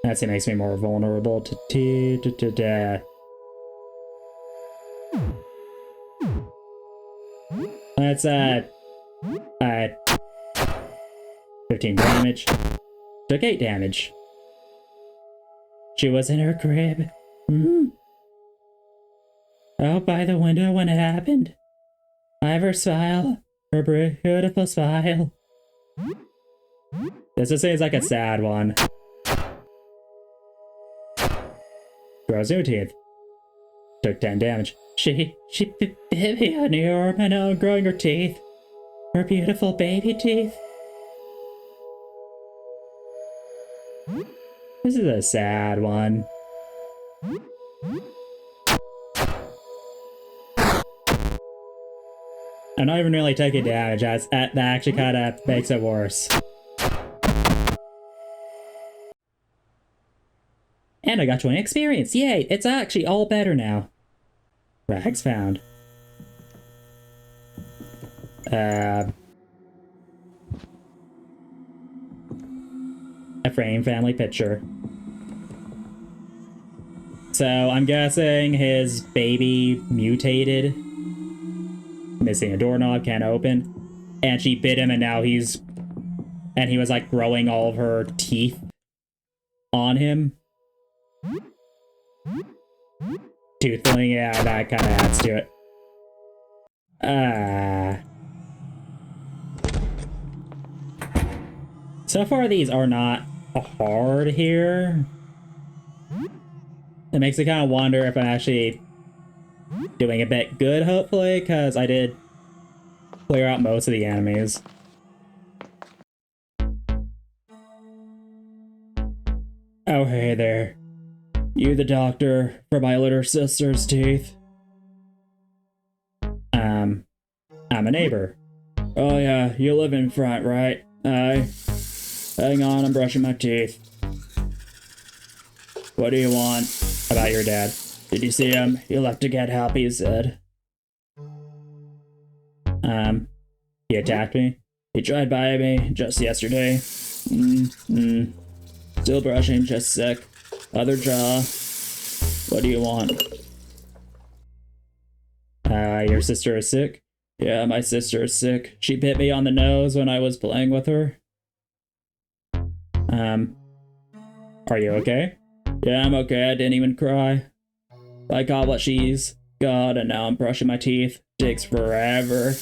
That makes me more vulnerable to death. That's 15 damage. Took 8 damage. She was in her crib. Out by the window when it happened. I have her smile. Her beautiful smile. This just seems like a sad one. Grows new teeth. Took 10 damage. She bit me on the arm and now I'm growing her teeth. Her beautiful baby teeth. This is a sad one. I'm not even really taking damage, as that actually kind of makes it worse. And I got 20 experience, yay! It's actually all better now. Rags found. A frame family picture. So I'm guessing his baby mutated. Missing a doorknob, can't open. And she bit him and now he's... And he was like growing all of her teeth on him. Toothling, yeah, that kind of adds to it. So far these are not hard here. It makes me kind of wonder if I'm actually doing a bit good, hopefully, because I did clear out most of the enemies. Oh, hey there. You the doctor for my little sister's teeth? I'm a neighbor. Oh yeah, you live in front, right? Hang on, I'm brushing my teeth. What do you want? About your dad. Did you see him? He left to get help, he said. He attacked me. He tried by me just yesterday. Still brushing, just sick. Other jaw. What do you want? Your sister is sick? Yeah, my sister is sick. She bit me on the nose when I was playing with her. Are you okay? Yeah, I'm okay. I didn't even cry. I got what she's got, and now I'm brushing my teeth. Takes forever.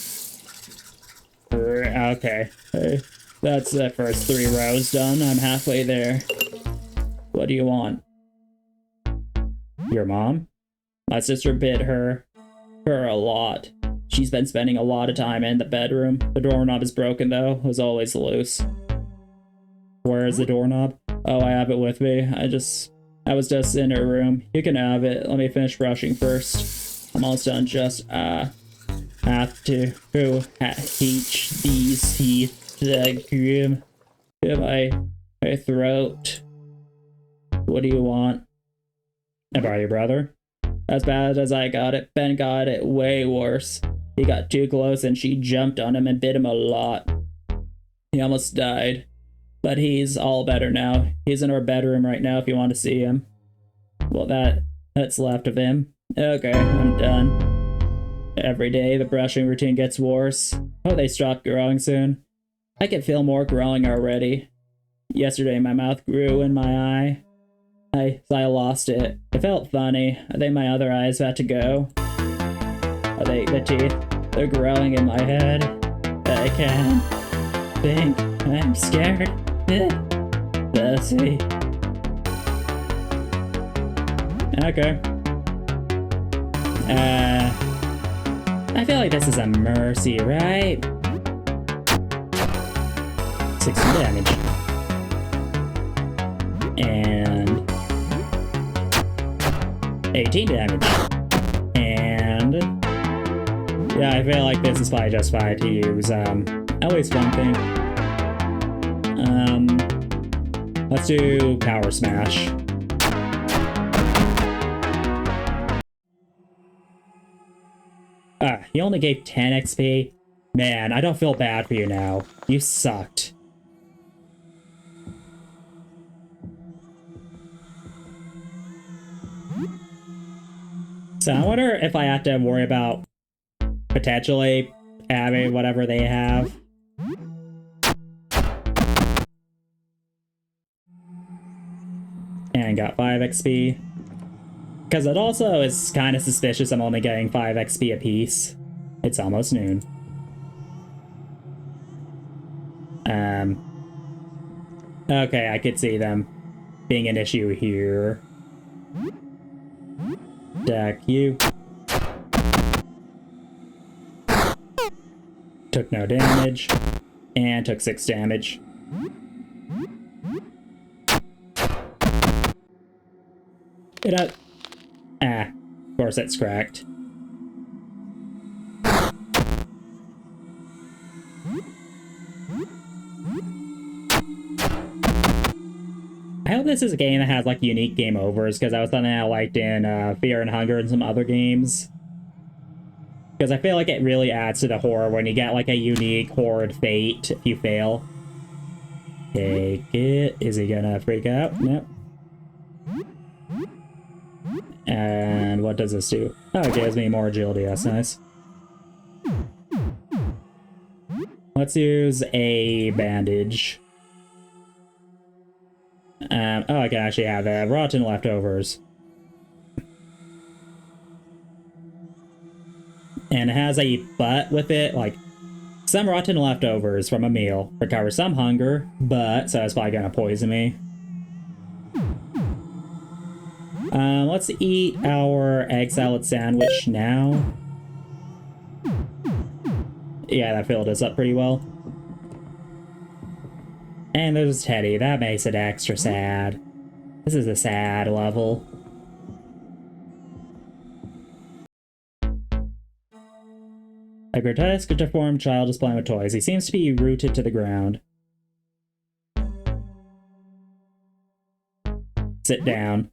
Okay. Hey, that's the first 3 rows done. I'm halfway there. What do you want? Your mom? My sister bit her a lot. She's been spending a lot of time in the bedroom. The doorknob is broken though. It was always loose. Where is the doorknob? Oh, I have it with me. I was just in her room. You can have it. Let me finish brushing first. I'm almost done. Just have to teach these teeth to groom my throat. What do you want? About your brother? As bad as I got it, Ben got it way worse. He got too close and she jumped on him and bit him a lot. He almost died. But he's all better now. He's in our bedroom right now if you want to see him. Well, that's left of him. Okay, I'm done. Every day the brushing routine gets worse. Oh, they stop growing soon. I can feel more growing already. Yesterday my mouth grew in my eye. I lost it. It felt funny. I think my other eye's about to go. The teeth, they're growing in my head. I can't think. I'm scared. Bessie. Okay. I feel like this is a mercy, right? 16 damage. And 18 damage. And yeah, I feel like this is probably just fine to use at least one thing. Let's do Power Smash. He only gave 10 XP. Man, I don't feel bad for you now. You sucked. So I wonder if I have to worry about potentially having whatever they have. And got 5 XP. Because it also is kind of suspicious I'm only getting 5 XP apiece. It's almost noon. Okay, I could see them being an issue here. Deck you. Took no damage. And took 6 damage. Of course it's cracked. I hope this is a game that has like unique game overs, because that was something I liked in Fear and Hunger and some other games. Because I feel like it really adds to the horror when you get like a unique horrid fate if you fail. Take it. Is he gonna freak out? Nope. And what does this do? Oh, it gives me more agility. That's nice. Let's use a bandage. Oh, I can actually have rotten leftovers. And it has a butt with it, like some rotten leftovers from a meal. Recover some hunger, but so it's probably gonna poison me. Let's eat our egg salad sandwich now. Yeah, that filled us up pretty well. And there's Teddy. That makes it extra sad. This is a sad level. A grotesque, deformed child is playing with toys. He seems to be rooted to the ground. Sit down.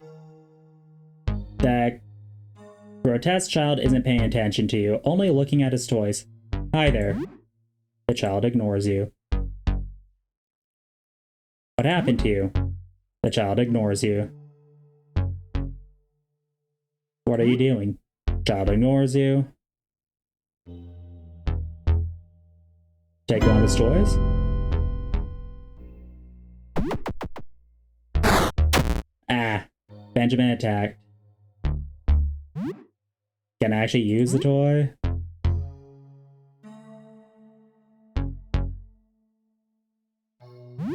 That grotesque child isn't paying attention to you, only looking at his toys. Hi there. The child ignores you. What happened to you? The child ignores you. What are you doing? Child ignores you. Take one of his toys. Benjamin attacked. Can I actually use the toy?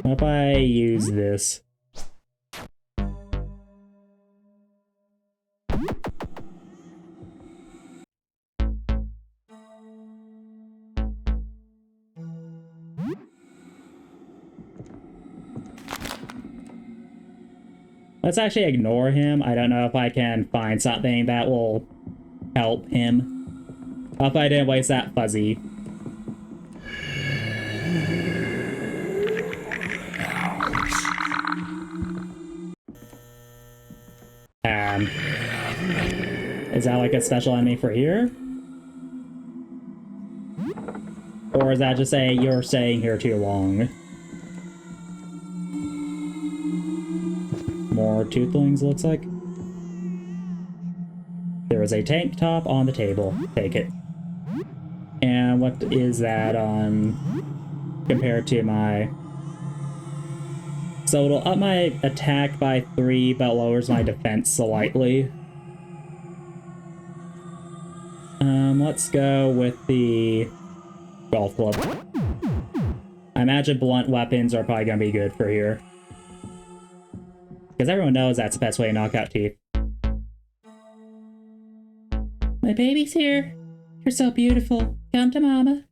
What if I use this? Let's actually ignore him. I don't know if I can find something that will help him. I hope I didn't waste that fuzzy. Is that like a special enemy for here? Or is that just saying you're staying here too long? More toothlings, looks like. There is a tank top on the table. Take it. And what is that on compared to my... So it'll up my attack by 3, but lowers my defense slightly. Let's go with the golf club. I imagine blunt weapons are probably gonna be good for here. Because everyone knows that's the best way to knock out teeth. My baby's here. You're so beautiful. Come to mama.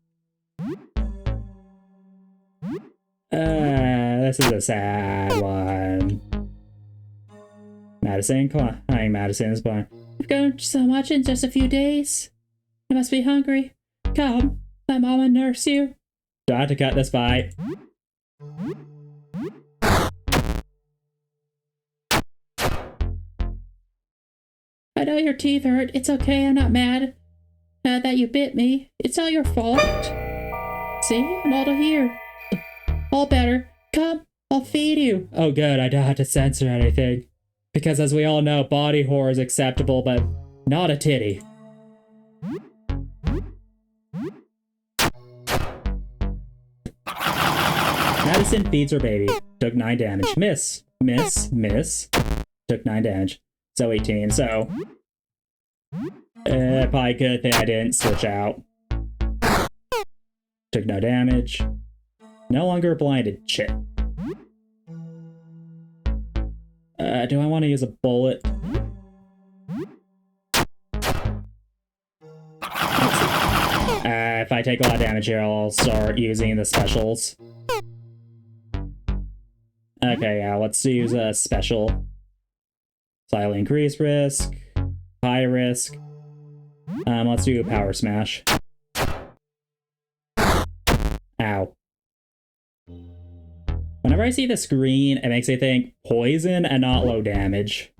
This is a sad one. Madison, come on. Hi, Madison is fine. You've grown so much in just a few days. You must be hungry. Come, let mama nurse you. Do I have to cut this fight? I know your teeth hurt. It's okay. I'm not mad that you bit me. It's not your fault. See? I'm all here. All better. Come, I'll feed you. Oh good, I don't have to censor anything. Because as we all know, body horror is acceptable, but not a titty. Madison feeds her baby. Took 9 damage. Miss. Miss. Miss. Took 9 damage. So 18, so... probably good thing I didn't switch out. Took no damage. No longer blinded. Shit. Do I want to use a bullet? If I take a lot of damage here, I'll start using the specials. Okay, yeah, let's use a special. Slightly increased risk. High risk. Let's do a power smash. Ow. Whenever I see the screen, it makes me think poison and not low damage.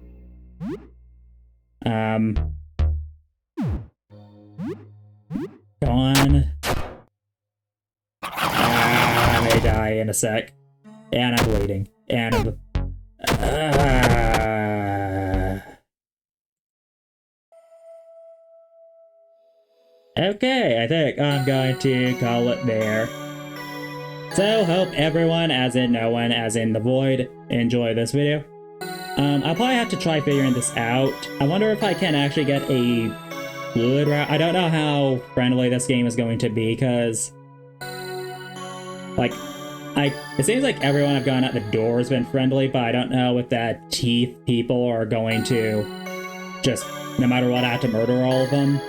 Go on. I may die in a sec. And I'm bleeding. And I'm... Okay, I think I'm going to call it there. So, hope everyone, as in no one, as in the void, enjoy this video. I'll probably have to try figuring this out. I wonder if I can actually get a fluid route. I don't know how friendly this game is going to be, because... Like, it seems like everyone I've gone out the door has been friendly, but I don't know if that teeth people are going to just, no matter what, I have to murder all of them.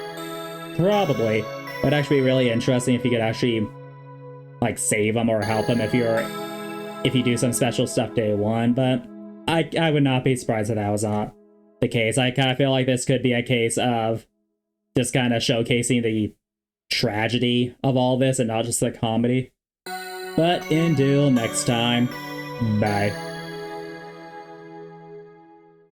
Probably. Would actually be really interesting if you could actually, like, save them or help them if you do some special stuff day one, but I would not be surprised if that was not the case. I kind of feel like this could be a case of just kind of showcasing the tragedy of all this and not just the comedy. But until next time, bye.